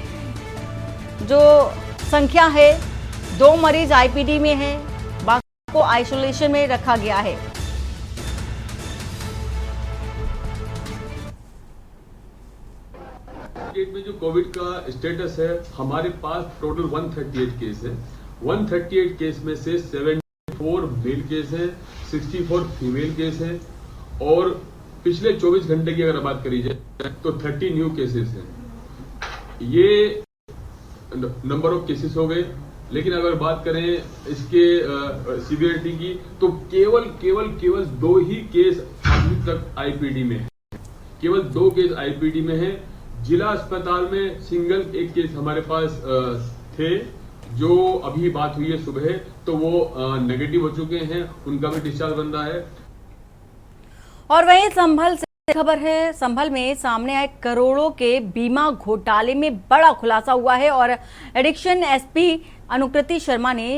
Speaker 1: जो संख्या है, 2 मरीज IPD में हैं, बाकी को आइसोलेशन में रखा गया है।
Speaker 7: स्टेट में जो कोविड का स्टेटस है, हमारे पास टोटल 138 केस है। 138 केस में से 74 मेल केस है, 64 फीमेल केस है, और पिछले 24 घंटे की अगर बात करी जाए तो 30 न्यू केसेस हैं। ये नंबर ऑफ केसेस हो गए। लेकिन अगर बात करें इसके सीवियरिटी की, तो केवल 2 ही केस अभी तक IPD में है। केवल 2 केस IPD में है। जिला अस्पताल में सिंगल एक केस हमारे पास थे, जो अभी बात हुई है सुबह, तो वो नेगेटिव हो चुके हैं, उनका भी डिस्चार्ज बन रहा है।
Speaker 1: और वहीं संभल से खबर है। संभल में सामने आए करोड़ों के बीमा घोटाले में बड़ा खुलासा हुआ है, और एडिक्शन SP अनुकृति शर्मा ने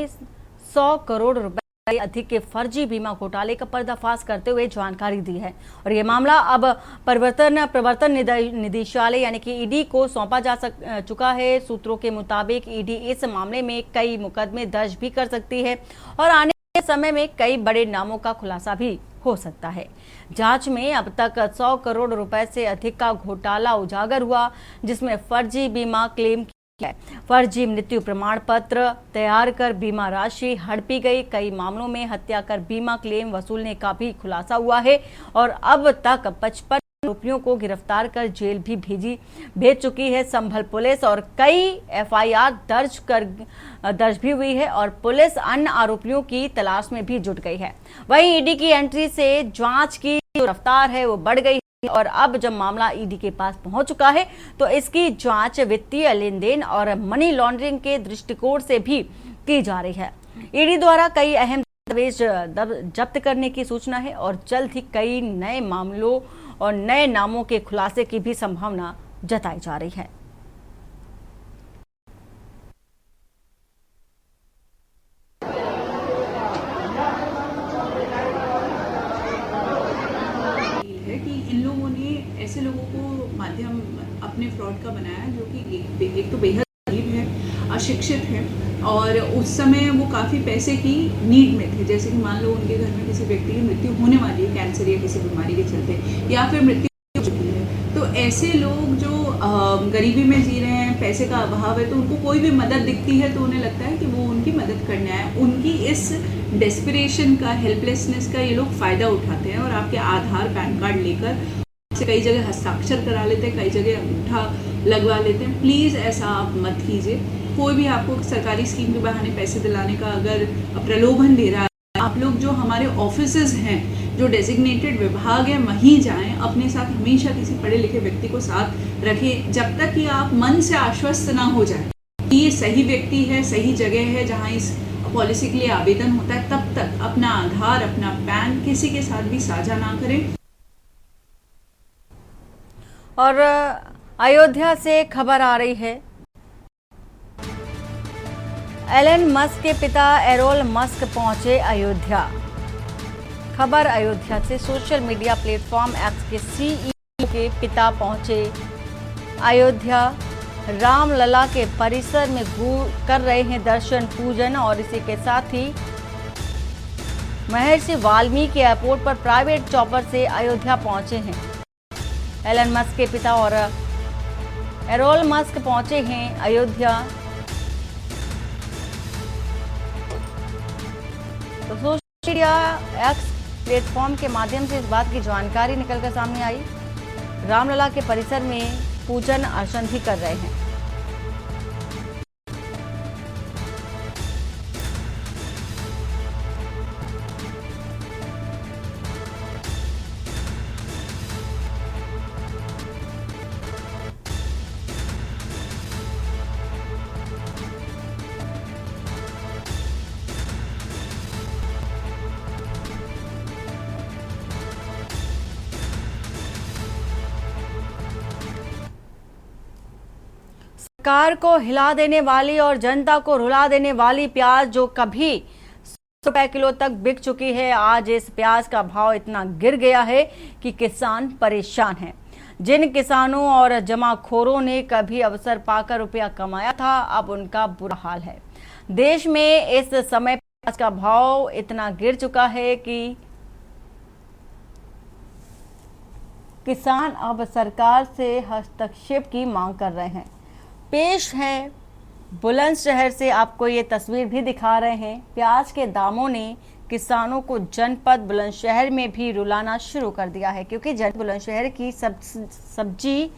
Speaker 1: 100 करोड़ रुपए अधिक के फर्जी बीमा घोटाले का पर्दाफाश करते हुए जानकारी दी है। और ये मामला अब प्रवर्तन निदेशालय यानी कि ED को सौंपा जा चुका है। सूत्रों के मुताबिक ED इस मामले में कई मुकदमे दर्ज भी कर सकती है, और आने के समय में कई बड़े नामों का खुलासा भी हो सकता है। जांच में अब तक 100 करोड़ रुपए से अधिक का घोटाला उजागर हुआ, जिसमें फर्जी बीमा क्लेम, फर्जी मृत्यु प्रमाण पत्र तैयार कर बीमा राशि हड़पी गई। कई मामलों में हत्या कर बीमा क्लेम वसूलने का भी खुलासा हुआ है, और अब तक 55 आरोपियों को गिरफ्तार कर जेल भी भेज चुकी है संभल पुलिस, और कई FIR दर्ज भी हुई है, और पुलिस अन्य आरोपियों की तलाश में भी जुट गई है। वहीं ED की एंट्री से जांच की जो रफ्तार है वो बढ़ गई, और अब जब मामला ED के पास पहुंच चुका है तो इसकी जांच वित्तीय लेन देन और मनी लॉन्ड्रिंग के दृष्टिकोण से भी की जा रही है। ED द्वारा कई अहम दस्तावेज जब्त करने की सूचना है, और जल्द ही कई नए मामलों और नए नामों के खुलासे की भी संभावना जताई जा रही है।
Speaker 8: ऐसे लोगों को माध्यम अपने फ्रॉड का बनाया, जो कि एक तो बेहद गरीब है, अशिक्षित है, और उस समय वो काफ़ी पैसे की नीड में थे। जैसे कि मान लो उनके घर में किसी व्यक्ति की मृत्यु होने वाली है कैंसर या किसी बीमारी के चलते, या फिर मृत्यु हो चुकी है, तो ऐसे लोग जो गरीबी में जी रहे हैं, पैसे का अभाव है, तो उनको कोई भी मदद दिखती है तो उन्हें लगता है कि वो उनकी मदद करने आए। उनकी इस डेस्परेशन का, हेल्पलेसनेस का ये लोग फ़ायदा उठाते हैं, और आपके आधार पैन कार्ड लेकर से कई जगह हस्ताक्षर करा लेते हैं, कई जगह अंगूठा लगवा लेते हैं। प्लीज़ ऐसा आप मत कीजिए। कोई भी आपको सरकारी स्कीम के बहाने पैसे दिलाने का अगर प्रलोभन दे रहा है, आप लोग जो हमारे ऑफिसेज हैं, जो डेजिग्नेटेड विभाग हैं, वहीं जाएं। अपने साथ हमेशा किसी पढ़े लिखे व्यक्ति को साथ रखें, जब तक कि आप मन से आश्वस्त ना हो जाए कि ये सही व्यक्ति है, सही जगह है जहाँ इस पॉलिसी के लिए आवेदन होता है, तब तक अपना आधार, अपना पैन किसी के साथ भी साझा ना करें।
Speaker 1: और अयोध्या से खबर आ रही है। एलन मस्क के पिता एरोल मस्क पहुंचे अयोध्या। खबर अयोध्या से। सोशल मीडिया प्लेटफॉर्म X के CEO के पिता पहुंचे अयोध्या। रामलला के परिसर में कर रहे हैं दर्शन पूजन, और इसी के साथ ही महर्षि वाल्मीकि एयरपोर्ट पर प्राइवेट चॉपर से अयोध्या पहुंचे हैं। एलन मस्क के पिता और एरोल मस्क पहुंचे हैं अयोध्या। तो सोशल मीडिया X प्लेटफॉर्म के माध्यम से इस बात की जानकारी निकलकर सामने आई। रामलला के परिसर में पूजन अर्चन भी कर रहे हैं। सरकार को हिला देने वाली और जनता को रुला देने वाली प्याज जो कभी 100 रुपए किलो तक बिक चुकी है, आज इस प्याज का भाव इतना गिर गया है कि किसान परेशान हैं। जिन किसानों और जमाखोरों ने कभी अवसर पाकर रुपया कमाया था, अब उनका बुरा हाल है। देश में इस समय प्याज का भाव इतना गिर चुका है कि किसान अब सरकार से हस्तक्षेप की मांग कर रहे हैं। पेश है बुलंदशहर से आपको ये तस्वीर भी दिखा रहे हैं। प्याज के दामों ने किसानों को जनपद बुलंदशहर में भी रुलाना शुरू कर दिया है, क्योंकि जनपद बुलंदशहर की सब्जी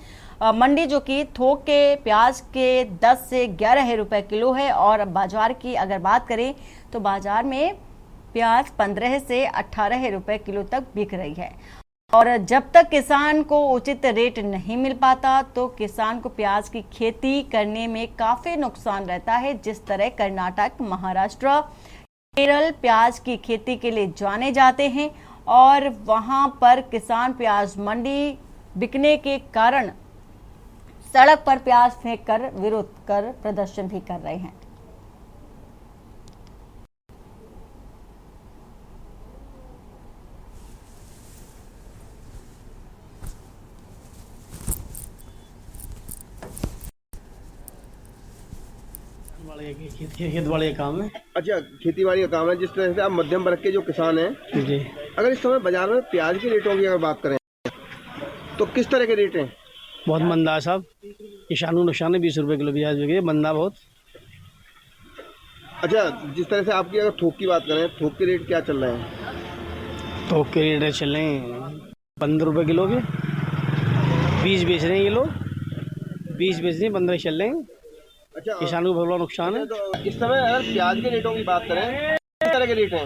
Speaker 1: मंडी जो कि थोक के प्याज के 10 से 11 रुपए किलो है, और बाजार की अगर बात करें तो बाजार में प्याज 15 से 18 रुपए किलो तक बिक रही है। और जब तक किसान को उचित रेट नहीं मिल पाता तो किसान को प्याज की खेती करने में काफ़ी नुकसान रहता है। जिस तरह कर्नाटक, महाराष्ट्र, केरल प्याज की खेती के लिए जाने जाते हैं और वहां पर किसान प्याज मंडी बिकने के कारण सड़क पर प्याज फेंक कर विरोध कर प्रदर्शन भी कर रहे हैं।
Speaker 4: खेत वाले का काम है।
Speaker 9: अच्छा, खेती बाड़ी का काम है। जिस तरह से आप मध्यम वर्ग के जो किसान हैं
Speaker 4: जी,
Speaker 9: अगर इस समय बाजार में प्याज के रेटों की अगर बात करें तो किस तरह के रेट हैं?
Speaker 4: बहुत मंदा है साहब। किसानों को नुकसान है। 20 रुपए किलो प्याज बिके, मंदा बहुत।
Speaker 9: अच्छा, जिस तरह से आपकी अगर थोक की बात करें, थोक के रेट क्या चल रहे हैं?
Speaker 4: थोक के रेट चल रहे हैं 15 रुपए किलो के। 20 बेच रहे हैं ये लोग, 20 बेच रहे हैं, 15 चल रहे हैं।
Speaker 9: अच्छा,
Speaker 4: किसानों को बहुत नुकसान है।
Speaker 9: तो इस समय अगर प्याज के रेटों की बात करें किस तरह के रेट हैं?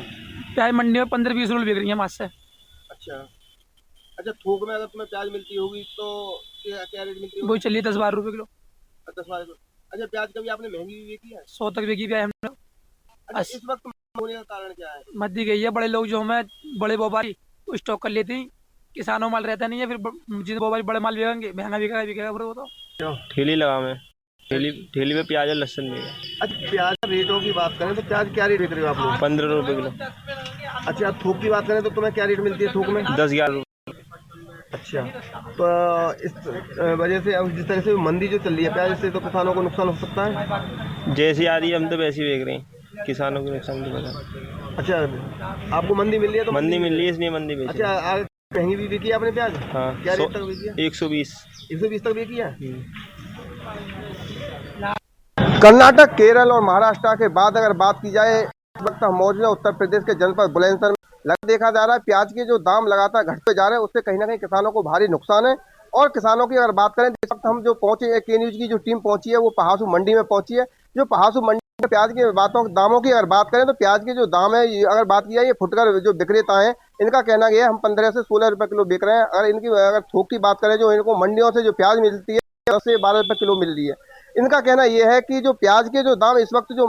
Speaker 10: प्याज मंडी में 15-20 रुपये बिक रही है मास से।
Speaker 9: अच्छा अच्छा, थोक में अगर तुम्हें प्याज मिलती होगी तो क्या रेट मिलती होगी?
Speaker 10: वही चलिए 10-12 रुपये किलो।
Speaker 9: 10-12 रुपये। अच्छा, प्याज कभी आपने महंगी भी बेची है?
Speaker 10: 100 तक बिकी प्याज हमने।
Speaker 9: अच्छा, इस वक्त होने का कारण क्या है?
Speaker 10: मद्दी गई है। बड़े लोग जो हमें बड़े व्यापारी वो स्टॉक कर लेते हैं, किसानों माल रहता नहीं है, फिर जिन व्यापारी बड़े माल बिकेंगे महंगा बिकेगा फिर वो तो।
Speaker 11: ठेली लगा मैं, ठेली में प्याज और लहसुन भी है।
Speaker 9: अच्छा, प्याज रेटों की बात करें तो प्याज क्या रेट बेच रहे हो आप लोग?
Speaker 11: 15 रुपये किलो।
Speaker 9: अच्छा, थोक की बात करें तो तुम्हें क्या रेट मिलती है थोक में?
Speaker 11: 10-11 रुपये।
Speaker 9: अच्छा, तो इस वजह से अब जिस तरह से मंदी जो चल रही है प्याज से, तो किसानों को नुकसान हो सकता है।
Speaker 11: जैसी आ रही है हम तो वैसी बेच रहे हैं, किसानों को नुकसान तो पता।
Speaker 9: अच्छा, आपको मंदी मिल रही है तो
Speaker 11: मंदी मिल रही है इसलिए मंदी बेच।
Speaker 9: अच्छा, आगे महंगी भी बिकी है आपने प्याज?
Speaker 11: हाँ।
Speaker 9: क्या रेट तक बिकी है?
Speaker 11: 120
Speaker 9: तक बिकी है। कर्नाटक, केरल और महाराष्ट्र के बाद अगर बात की जाए, इस वक्त हम मौजूद है उत्तर प्रदेश के जनपद बुलंदशहर में। देखा जा रहा है प्याज के जो दाम लगातार घटते जा रहे हैं, उससे कहीं ना कहीं किसानों को भारी नुकसान है। और किसानों की अगर बात करें, इस वक्त हम जो पहुंचे, के न्यूज की जो टीम पहुंची है वो पहासू मंडी में पहुंची है। जो पहासू मंडी में प्याज के दामों की अगर बात करें तो प्याज के जो दाम है, अगर बात की जाए, ये फुटकर जो विक्रेता है इनका कहना यह है हम 15 से 16 रुपए किलो बिक रहे हैं। अगर इनकी अगर थोक की बात करें, जो इनको मंडियों से जो प्याज मिलती है 10 से 12 रुपए किलो मिल रही है। इनका कहना यह है कि जो प्याज के जो दाम इस वक्त जो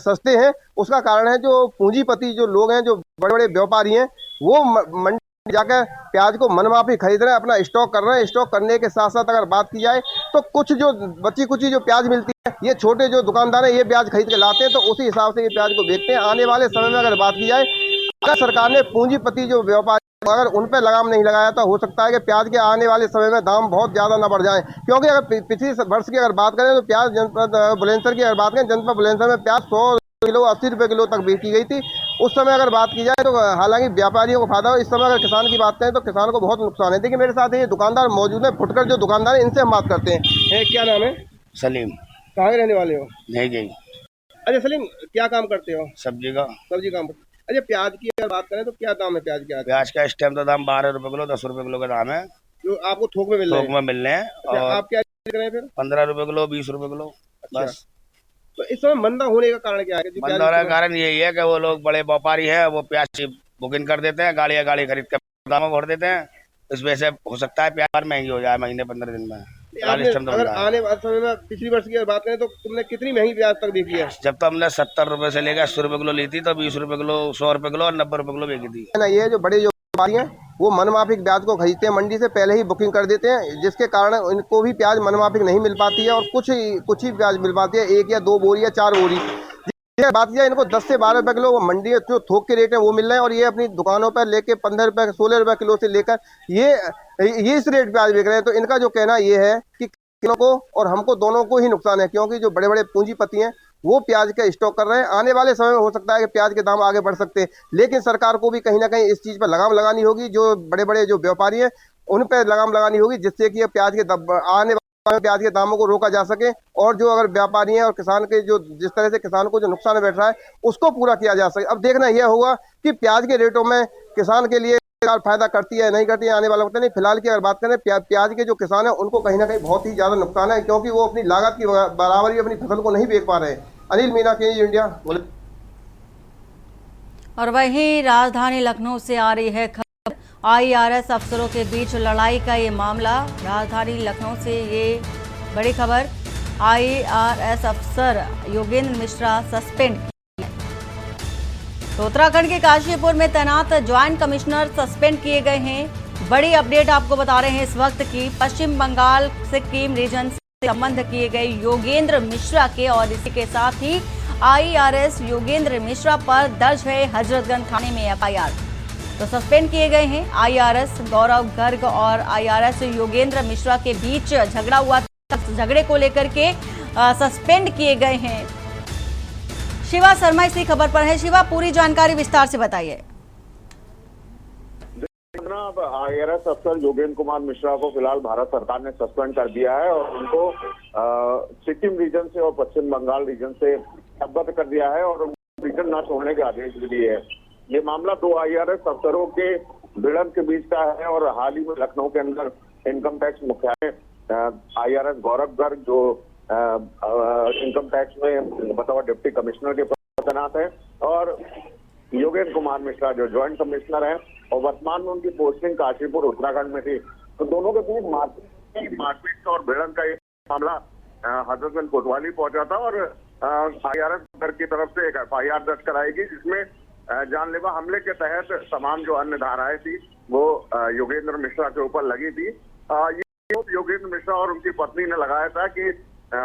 Speaker 9: सस्ते हैं, उसका कारण है जो पूंजीपति जो लोग हैं, जो बड़े बड़े व्यापारी हैं, वो मंडी जाकर प्याज को मनमाफी खरीद रहे हैं, अपना स्टॉक कर रहे हैं। स्टॉक करने के साथ साथ अगर बात की जाए तो कुछ जो बची कुची जो प्याज मिलती है, ये छोटे जो दुकानदार हैं ये प्याज खरीद के लाते हैं, तो उसी हिसाब से ये प्याज को बेचते हैं। आने वाले समय में अगर बात की जाए, अगर सरकार ने पूंजीपति जो व्यापारी अगर उन पर लगाम नहीं लगाया तो हो सकता है कि प्याज के आने वाले समय में दाम बहुत ज्यादा न बढ़ जाए। क्योंकि अगर पिछले वर्ष की अगर बात करें तो प्याज जनपद बुलंदशहर की अगर बात करें, जनपद बुलंदशहर में प्याज 100 किलो 80 रुपए किलो तक बेची गई थी उस समय अगर बात की जाए तो। हालांकि व्यापारियों को फायदा हो, इस समय अगर किसान की बात करें तो किसान को बहुत नुकसान है। देखिए मेरे साथ ये दुकानदार मौजूद है, फुटकर जो दुकानदार है, इनसे हम बात करते हैं। क्या नाम है?
Speaker 11: सलीम।
Speaker 9: कहाँ के रहने वाले हो?
Speaker 11: नहीं गई।
Speaker 9: अच्छा सलीम, क्या काम करते हो?
Speaker 11: सब्जी काम।
Speaker 9: अच्छा, प्याज की अगर बात करें तो क्या दाम है प्याज के?
Speaker 11: प्याज का इस टाइम तो दाम 12 रुपये किलो, 10 रुपये किलो का दाम है
Speaker 9: जो आपको थोक में मिल रहा है?
Speaker 11: थोक में मिल रहे हैं।
Speaker 9: अच्छा,
Speaker 11: और
Speaker 9: आप क्या देख रहे हैं फिर?
Speaker 11: 15 रुपये किलो, 20 रुपये किलो।
Speaker 9: अच्छा।
Speaker 11: बस।
Speaker 9: तो इस समय मंदा होने का कारण क्या है?
Speaker 11: मंदा होने का कारण यही है कि वो लोग बड़े व्यापारी है, वो प्याज की बुकिंग कर देते हैं, गाड़ी खरीद कर दाम भर देते हैं। इस वजह से हो सकता है प्याज महंगी हो जाए महीने 15 दिन में।
Speaker 9: अगर आने वाले समय में पिछली वर्ष की बात करें तो तुमने कितनी महंगी प्याज तक बेची है?
Speaker 11: जब तो हमने 70 रुपए से लेकर 80 रुपए किलो ली थी, तो 20 रुपए किलो, 100 रुपए किलो और 90 रुपए किलो बेची थी।
Speaker 9: ये जो बड़े जो व्यापारी हैं वो मनमाफिक प्याज को खरीदते हैं, मंडी से पहले ही बुकिंग कर देते हैं, जिसके कारण इनको भी प्याज मनमाफिक नहीं मिल पाती है और कुछ ही प्याज मिल पाती है, 1 या 2 बोरी या 4 बोरी। ये बात किया, इनको 10 से 12 रुपए किलो मंडी जो थोक के रेट है वो मिल रहे हैं और ये अपनी दुकानों पर लेके 15 रुपए 16 रुपए किलो से लेकर ये इस रेट पे आज बिक रहे हैं। तो इनका जो कहना ये है कि किसानों को और हमको दोनों को ही नुकसान है, क्योंकि जो बड़े बड़े पूंजीपति हैं वो प्याज का स्टॉक कर रहे हैं। आने वाले समय में हो सकता है कि प्याज के दाम आगे बढ़ सकते हैं, लेकिन सरकार को भी कहीं ना कहीं इस चीज पर लगाम लगानी होगी। जो बड़े बड़े जो व्यापारी हैं उन पर लगाम लगानी होगी, जिससे कि प्याज के आने प्याज के दामों को रोका जा सके और जो अगर व्यापारी हैं और किसान के जो जिस तरह से किसान को जो नुकसान बैठ रहा है उसको पूरा किया जा सके। अब देखना यह होगा कि प्याज के रेटों में किसान के लिए फायदा करती है नहीं करती है, आने वाला वक्त नहीं। फिलहाल की अगर बात करें प्याज के जो किसान है उनको कहीं ना कहीं बहुत ही ज्यादा नुकसान है, क्योंकि वो अपनी लागत की बराबरी अपनी फसल को नहीं बेच पा रहे हैं। अनिल मीना के इंडिया।
Speaker 1: और वहीं राजधानी लखनऊ से आ रही है खबर, IRS अफसरों के बीच लड़ाई का ये मामला। राजधानी लखनऊ से ये बड़ी खबर, IRS अफसर योगेंद्र मिश्रा सस्पेंड। तो उत्तराखंड के काशीपुर में तैनात ज्वाइंट कमिश्नर सस्पेंड किए गए हैं। बड़ी अपडेट आपको बता रहे हैं इस वक्त की। पश्चिम बंगाल सिक्किम रीजन से संबंध किए गए योगेंद्र मिश्रा के और इसी के साथ ही IRS योगेंद्र मिश्रा पर दर्ज है हजरतगंज थाने में FIR। तो सस्पेंड किए गए हैं। IRS गौरव गर्ग और IRS योगेंद्र मिश्रा के बीच झगड़ा हुआ था, झगड़े को लेकर के सस्पेंड किए गए हैं। शिवा शर्मा इसी खबर पर है। शिवा, पूरी जानकारी विस्तार से बताइए।
Speaker 3: IRS अफसर योगेंद्र कुमार मिश्रा को फिलहाल भारत सरकार ने सस्पेंड कर दिया है और उनको सिक्किम रीजन से और पश्चिम बंगाल रीजन से अवगत कर दिया है और रीजन न छोड़ने के आदेश भी दिए हैं। ये मामला 2 IRS अफसरों के भिड़ंत के बीच का है और हाल ही में लखनऊ के अंदर इनकम टैक्स मुख्यालय IRS गौरव गर्ग जो इनकम टैक्स में बतौर डिप्टी कमिश्नर के पद तैनात है और योगेंद्र कुमार मिश्रा जो ज्वाइंट कमिश्नर है और वर्तमान में उनकी पोस्टिंग काशीपुर उत्तराखंड में थी। तो दोनों के बीच मारपीट और भिड़ंत का एक मामला हजरतगंज कोतवाली पहुंचा था और IRS की तरफ से एक FIR दर्ज कराएगी, जिसमें जानलेवा हमले के तहत तमाम जो अन्य धाराएं थी वो योगेंद्र मिश्रा के ऊपर लगी थी। योगेंद्र मिश्रा और उनकी पत्नी ने लगाया था कि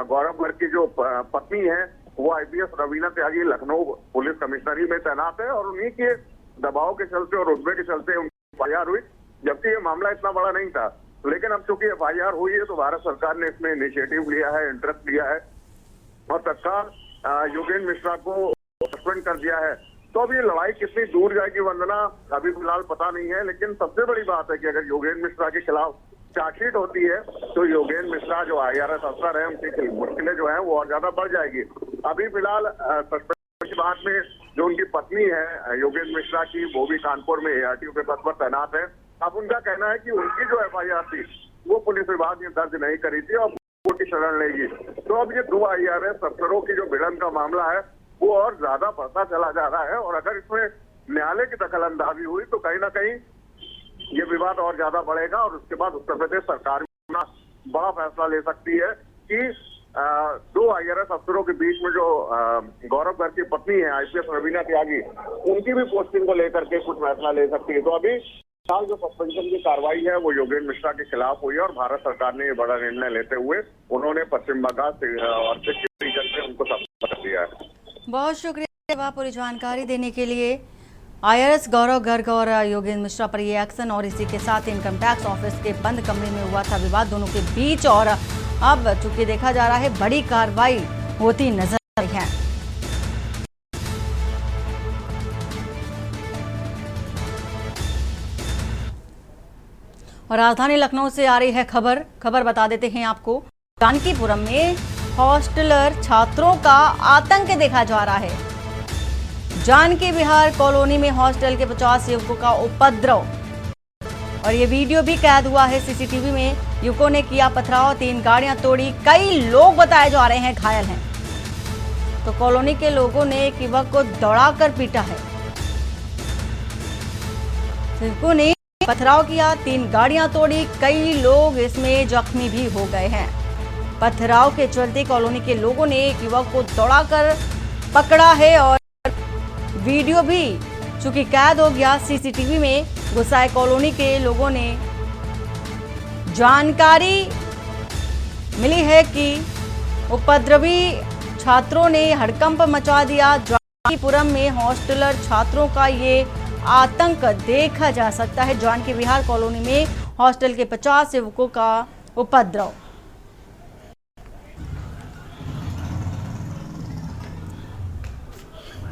Speaker 3: गौरव गर्ग की जो पत्नी है वो IPS रवीना त्यागी लखनऊ पुलिस कमिश्नरी में तैनात है और उन्हीं के दबाव के चलते और रुतबे के चलते उनकी FIR हुई, जबकि ये मामला इतना बड़ा नहीं था। लेकिन अब चूंकि FIR हुई है तो भारत सरकार ने इसमें इनिशिएटिव लिया है, इंटरेस्ट लिया है और तत्काल योगेंद्र मिश्रा को सस्पेंड कर दिया है। तो अब ये लड़ाई कितनी दूर जाएगी वंदना अभी फिलहाल पता नहीं है, लेकिन सबसे बड़ी बात है कि अगर योगेंद्र मिश्रा के खिलाफ चार्जशीट होती है तो योगेंद्र मिश्रा जो IRS अफसर है उनकी मुश्किलें जो है वो और ज्यादा बढ़ जाएगी। अभी फिलहाल सस्पेंड की बात में जो उनकी पत्नी है योगेंद्र मिश्रा की, वो भी कानपुर में ARTO के पद पर तैनात है। अब उनका कहना है कि उनकी जो FIR थी वो पुलिस विभाग ने दर्ज नहीं करी थी और कोर्ट की शरण लेगी। तो अब ये 2 IRS अफसरों की जो भिड़ंत का मामला है वो और ज्यादा बढ़ता चला जा रहा है और अगर इसमें न्यायालय की दखल अंदाजी हुई तो कहीं ना कहीं ये विवाद और ज्यादा बढ़ेगा और उसके बाद उत्तर प्रदेश सरकार भी बड़ा फैसला ले सकती है कि 2 IRS अफसरों के बीच में जो गौरव गर्ग की पत्नी है IPS रवीना त्यागी, उनकी भी पोस्टिंग को लेकर के कुछ फैसला ले सकती है। तो अभी फिलहाल जो सस्पेंशन की कार्रवाई है वो योगेंद्र मिश्रा के खिलाफ हुई है और भारत सरकार ने ये बड़ा निर्णय लेते हुए उन्होंने पश्चिम बंगाल और सिक्किम रीजन से उनको सस्पेंड कर दिया है।
Speaker 1: बहुत शुक्रिया पूरी जानकारी देने के लिए। IRS गौरव गर्ग और योगेंद्र मिश्रा पर ये एक्शन और इसी के साथ इनकम टैक्स ऑफिस के बंद कमरे में हुआ था विवाद दोनों के बीच और अब चूंकि देखा जा रहा है बड़ी कार्रवाई होती नजर आई है। और राजधानी लखनऊ से आ रही है खबर बता देते हैं आपको। जानकीपुरम में हॉस्टलर छात्रों का आतंक देखा जा रहा है। जानकी विहार कॉलोनी में हॉस्टल के 50 युवकों का उपद्रव और ये वीडियो भी कैद हुआ है CCTV में। युवकों ने किया पथराव, 3 गाड़ियां तोड़ी, कई लोग बताए जा रहे हैं घायल हैं। तो कॉलोनी के लोगों ने एक युवक को दौड़ाकर पीटा है। युवकों ने पथराव किया, 3 गाड़ियां तोड़ी, कई लोग इसमें जख्मी भी हो गए हैं। पथराव के चलते कॉलोनी के लोगों ने एक युवक को दौड़ाकर पकड़ा है और वीडियो भी चूंकि कैद हो गया CCTV में। गुस्साए कॉलोनी के लोगों ने जानकारी मिली है कि उपद्रवी छात्रों ने हड़कंप मचा दिया। जानकीपुरम में हॉस्टलर छात्रों का ये आतंक देखा जा सकता है। जानकी विहार कॉलोनी में हॉस्टल के 50 युवकों का उपद्रव।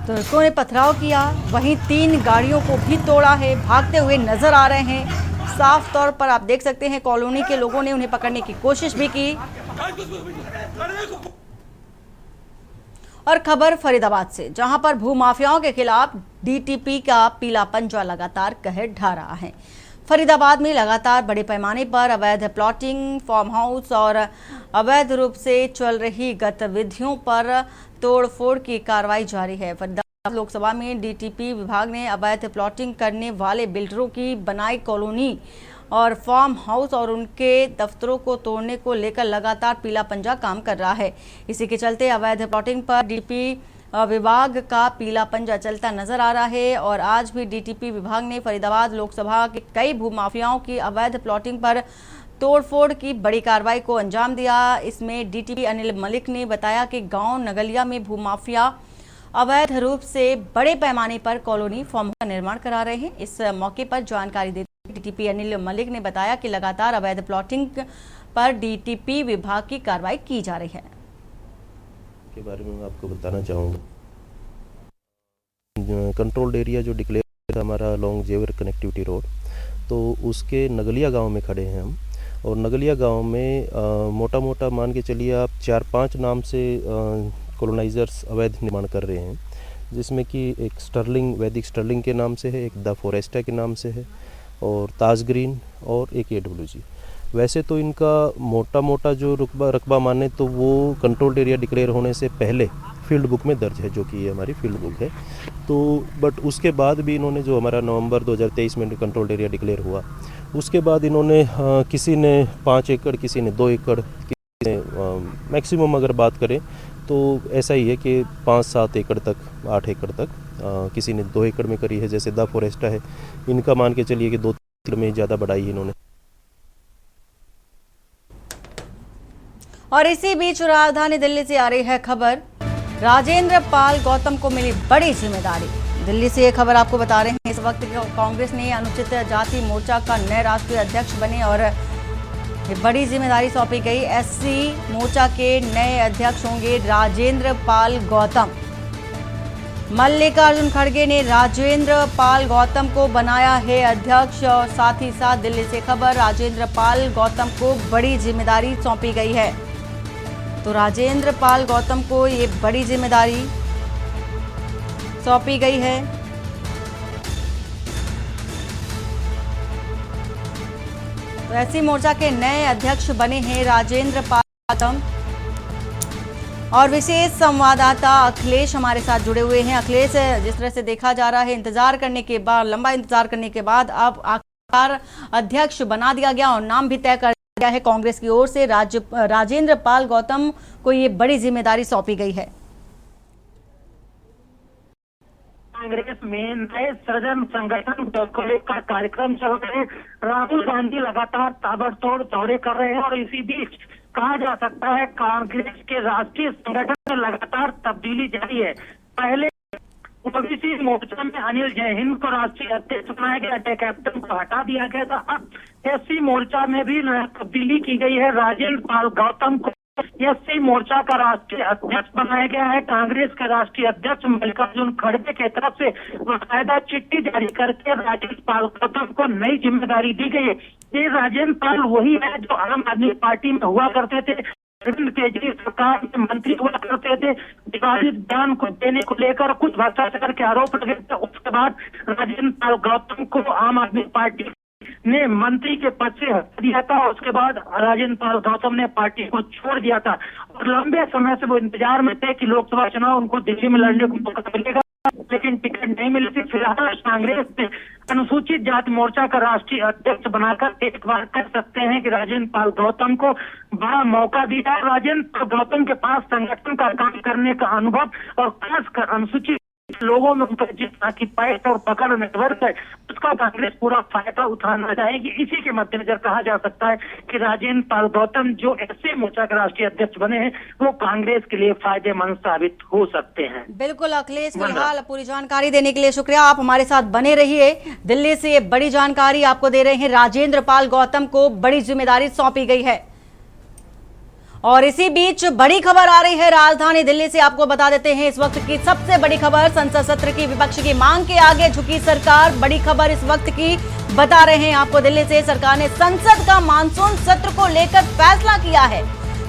Speaker 1: तुर्कों ने पथराव किया, वहीं 3 गाड़ियों को भी तोड़ा है। भागते हुए नजर आ रहे हैं। साफ तौर पर आप देख सकते हैं कॉलोनी के लोगों ने उन्हें पकड़ने की कोशिश भी की। और खबर फरीदाबाद से, जहां पर भूमाफियाओं के खिलाफ डीटीपी का पीला पंजा लगातार कहर ढा रहा है। फरीदाबाद में लगातार बड़े पैमाने पर अवैध प्लॉटिंग, फार्म हाउस और अवैध रूप से चल रही गतिविधियों पर तोड़फोड़ की कार्रवाई जारी है। फरीदाबाद लोकसभा में डीटीपी विभाग ने अवैध प्लॉटिंग करने वाले बिल्डरों की बनाई कॉलोनी और फार्म हाउस और उनके दफ्तरों को तोड़ने को लेकर लगातार पीला पंजा काम कर रहा है। इसी के चलते अवैध प्लॉटिंग पर डीटीपी विभाग का पीला पंजा चलता नजर आ रहा है। और आज भी डीटीपी विभाग ने फरीदाबाद लोकसभा के कई भूमाफियाओं की अवैध प्लॉटिंग पर तोड़फोड़ की बड़ी कार्रवाई को अंजाम दिया। इसमें डीटीपी अनिल मलिक ने बताया कि गांव नगलिया में भूमाफिया अवैध रूप से बड़े पैमाने पर कॉलोनी फार्म का निर्माण करा रहे हैं। इस मौके पर जानकारी देते डीटीपी अनिल मलिक ने बताया कि लगातार अवैध प्लॉटिंग पर डीटीपी विभाग की कार्रवाई की जा रही है।
Speaker 12: के बारे में मैं आपको बताना चाहूँगा। कंट्रोल्ड एरिया जो डिक्लेयर हमारा लॉन्ग जेवर कनेक्टिविटी रोड, तो उसके नगलिया गांव में खड़े हैं हम। और नगलिया गांव में मोटा मोटा मान के चलिए आप 4-5 नाम से कॉलोनाइजर्स अवैध निर्माण कर रहे हैं, जिसमें कि एक स्टर्लिंग, वैदिक स्टर्लिंग के नाम से है, एक द फॉरेस्टा के नाम से है, और ताज ग्रीन और एक AWG। वैसे तो इनका मोटा मोटा जो रकबा माने तो वो कंट्रोल्ड एरिया डिक्लेयर होने से पहले फील्ड बुक में दर्ज है, जो कि ये हमारी फील्ड बुक है। तो बट उसके बाद भी इन्होंने, जो हमारा नवंबर 2023 में कंट्रोल्ड एरिया डिक्लेयर हुआ, उसके बाद इन्होंने किसी ने 5 एकड़, किसी ने 2 एकड़, किसी ने मैक्सिमम अगर बात करें तो ऐसा ही है कि 5-7 एकड़ तक, 8 एकड़ तक, किसी ने 2 एकड़ में करी है। जैसे द फॉरेस्टा है, इनका मान के चलिए कि 2 एकड़ में ज़्यादा बढ़ाई है इन्होंने।
Speaker 1: और इसी बीच राजधानी दिल्ली से आ रही है खबर, राजेंद्र पाल गौतम को मिली बड़ी जिम्मेदारी। दिल्ली से ये खबर आपको बता रहे हैं। इस वक्त कांग्रेस ने अनुसूचित जाति मोर्चा का नए राष्ट्रीय अध्यक्ष बने और ये बड़ी जिम्मेदारी सौंपी गई। एससी मोर्चा के नए अध्यक्ष होंगे राजेंद्र पाल गौतम। मल्लिकार्जुन खड़गे ने राजेंद्र पाल गौतम को बनाया है अध्यक्ष। और साथ ही साथ दिल्ली से खबर, राजेंद्र पाल गौतम को बड़ी जिम्मेदारी सौंपी गई है। तो राजेंद्र पाल गौतम को ये बड़ी जिम्मेदारी सौंपी गई है। तो एससी मोर्चा के नए अध्यक्ष बने हैं राजेंद्र पाल गौतम। और विशेष संवाददाता अखिलेश हमारे साथ जुड़े हुए हैं। अखिलेश, जिस तरह से देखा जा रहा है, इंतजार करने के बाद, लंबा इंतजार करने के बाद अब आखिरकार अध्यक्ष बना दिया गया और नाम भी तय कर दिया है कांग्रेस की ओर से। राजेंद्र पाल गौतम को ये बड़ी जिम्मेदारी सौंपी गई है।
Speaker 13: कांग्रेस में नए सृजन संगठन को लेकर कार्यक्रम चल रहे। राहुल गांधी लगातार ताबड़तोड़ दौरे कर रहे हैं और इसी बीच कहा जा सकता है कांग्रेस के राष्ट्रीय संगठन में लगातार तब्दीली जारी है। पहले ओबीसी मोर्चा में अनिल जयहिंद को राष्ट्रीय अध्यक्ष बनाया गया, डे कैप्टन को हटा दिया गया था। अब एससी मोर्चा में भी तब्दीली की गई है। राजेंद्र पाल गौतम को एससी मोर्चा का राष्ट्रीय अध्यक्ष बनाया गया है। कांग्रेस के राष्ट्रीय अध्यक्ष मल्लिकार्जुन खड़गे की तरफ से बाकायदा चिट्ठी जारी करके राजेंद्र पाल गौतम को नई जिम्मेदारी दी गई है। ये राजेंद्र पाल वही है जो आम आदमी पार्टी में हुआ करते थे, अरविंद केजरीवाल सरकार में मंत्री हुआ करते थे। विवादित बयान को देने को लेकर कुछ भ्रष्टाचार के आरोप लगे थे। उसके बाद राजेंद्र पाल गौतम को आम आदमी पार्टी ने मंत्री के पद से हटा दिया था। उसके बाद राजेंद्र पाल गौतम ने पार्टी को छोड़ दिया था और लंबे समय से वो इंतजार में थे कि लोकसभा चुनाव उनको दिल्ली में लड़ने को मौका मिलेगा, लेकिन टिकट नहीं मिली थी। फिलहाल कांग्रेस ने अनुसूचित जाति मोर्चा का राष्ट्रीय अध्यक्ष बनाकर एक बार कह सकते हैं कि राजेंद्र पाल गौतम को बड़ा मौका दिया है। राजेंद्र पाल गौतम के पास संगठन का काम करने का अनुभव और खासकर अनुसूचित लोगों में उनका जितना की पैठ और पकड़ नेटवर्क है उसका कांग्रेस पूरा फायदा उठाना चाहेगी। इसी के मद्देनजर कहा जा सकता है कि राजेंद्र पाल गौतम जो ऐसे मोर्चा के राष्ट्रीय अध्यक्ष बने हैं वो कांग्रेस के लिए फायदेमंद साबित हो सकते हैं।
Speaker 1: बिल्कुल अखिलेश, फिलहाल पूरी जानकारी देने के लिए शुक्रिया। आप हमारे साथ बने रहिए। दिल्ली से ये बड़ी जानकारी आपको दे रहे हैं। राजेंद्र पाल गौतम को बड़ी जिम्मेदारी सौंपी गई है और इसी बीच बड़ी खबर आ रही है राजधानी दिल्ली से। आपको बता देते हैं इस वक्त की सबसे बड़ी खबर, संसद सत्र की विपक्ष की मांग के आगे झुकी सरकार। बड़ी खबर इस वक्त की बता रहे हैं आपको दिल्ली से। सरकार ने संसद का मानसून सत्र को लेकर फैसला किया है।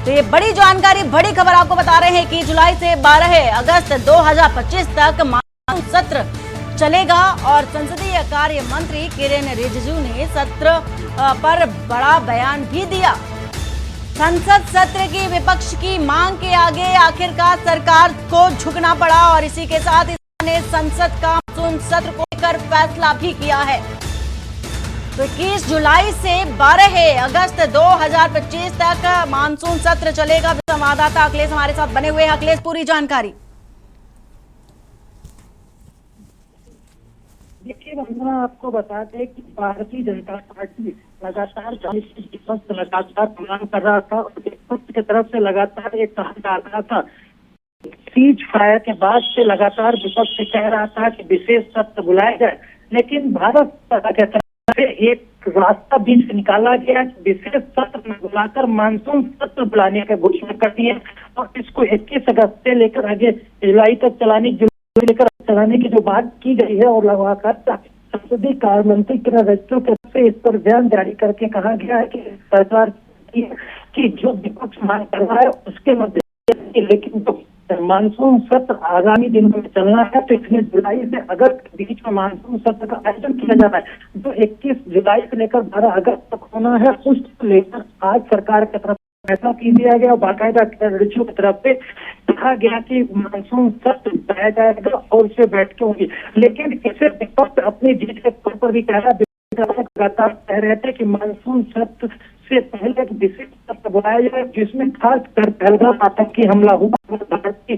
Speaker 1: तो ये बड़ी जानकारी, बड़ी खबर आपको बता रहे हैं कि जुलाई से 12 अगस्त 2025 तक मानसून सत्र चलेगा और संसदीय कार्य मंत्री किरेन रिजिजू ने सत्र पर बड़ा बयान भी दिया। संसद सत्र की विपक्ष की मांग के आगे आखिरकार सरकार को झुकना पड़ा और इसी के साथ इसने संसद का मानसून सत्र को लेकर फैसला भी किया है। तो 21 जुलाई से 12 अगस्त 2025 तक मानसून सत्र चलेगा। संवाददाता अखिलेश हमारे साथ बने हुए हैं। अखिलेश, पूरी जानकारी।
Speaker 13: देखिए वंदना, आपको बता दें कि भारतीय जनता पार्टी लगातार विपक्ष लगातार मांग कर रहा था और विपक्ष की तरफ से लगातार एक कहा जा रहा था सीज फायर के बाद से लगातार विपक्ष से कह रहा था कि विशेष सत्र बुलाया जाए, लेकिन भारत के तरफ से एक रास्ता बीच से निकाला गया कि विशेष सत्र में बुलाकर मानसून सत्र बुलाने का घोषणा कर दी है और इसको 21 अगस्त से लेकर आगे जुलाई तक चलाने की जो बात की गई है और लगातार संसदीय कार्य मंत्री किरेन रिजिजू के से इस पर बयान जारी करके कहा गया है कि सरकार की जो विपक्ष मांग कर रहा है उसके मध्य, लेकिन जो मानसून सत्र आगामी दिनों में चलना है तो इसमें जुलाई से अगस्त के बीच में मानसून सत्र का आयोजन किया जाना है जो 21 जुलाई से लेकर 12 अगस्त तक होना है। उसको लेकर आज सरकार की तरफ फैसला की दिया गया और बाकायदा रिजिजू की तरफ से कहा गया कि मानसून सत्र बुलाया जाएगा और उससे बैठकें होंगी, लेकिन इसे विपक्ष अपनी जीत के तौर पर भी कह रहा है। लगातार कह रहे थे कि मानसून सत्र से पहले एक विशेष सत्र बुलाया जाए जिसमें खास कर पहलगाम आतंकी हमला हुआ। भारतीय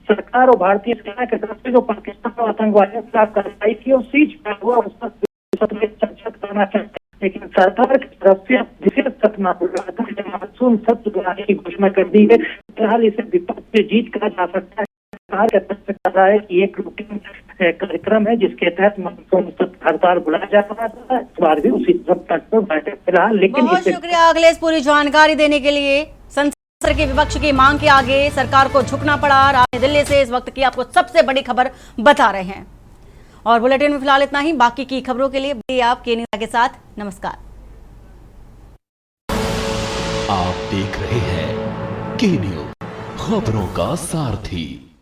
Speaker 13: सरकार और भारतीय सेना की तरफ से जो पाकिस्तान और आतंकवादियों के खिलाफ कार्रवाई की और सीज फायर हुआ उस पर सत्र में चर्चा करना चाहते हैं, लेकिन सरकार की तरफ से विशेष सत्र न बुलाकर मानसून सत्र बुलाने की घोषणा कर दी है। फिलहाल इसे विपक्ष से जीत कहा जा सकता है। सरकार की तरफ से कह रहा है कि एक रूटीन कार्यक्रम है जिसके तहत मानसून सत्र हर बार बुलाया जा रहा था, इस बार भी उसी तट पर बैठे फिलहाल। लेकिन
Speaker 1: बहुत शुक्रिया अखिलेश पूरी जानकारी देने के लिए। संसद की विपक्ष की मांग के आगे सरकार को झुकना पड़ा। दिल्ली से इस वक्त की आपको सबसे बड़ी खबर बता रहे हैं और बुलेटिन में फिलहाल इतना ही। बाकी की खबरों के लिए आप के न्यूज़ के साथ। नमस्कार।
Speaker 2: आप देख रहे हैं के न्यूज़, खबरों का सारथी।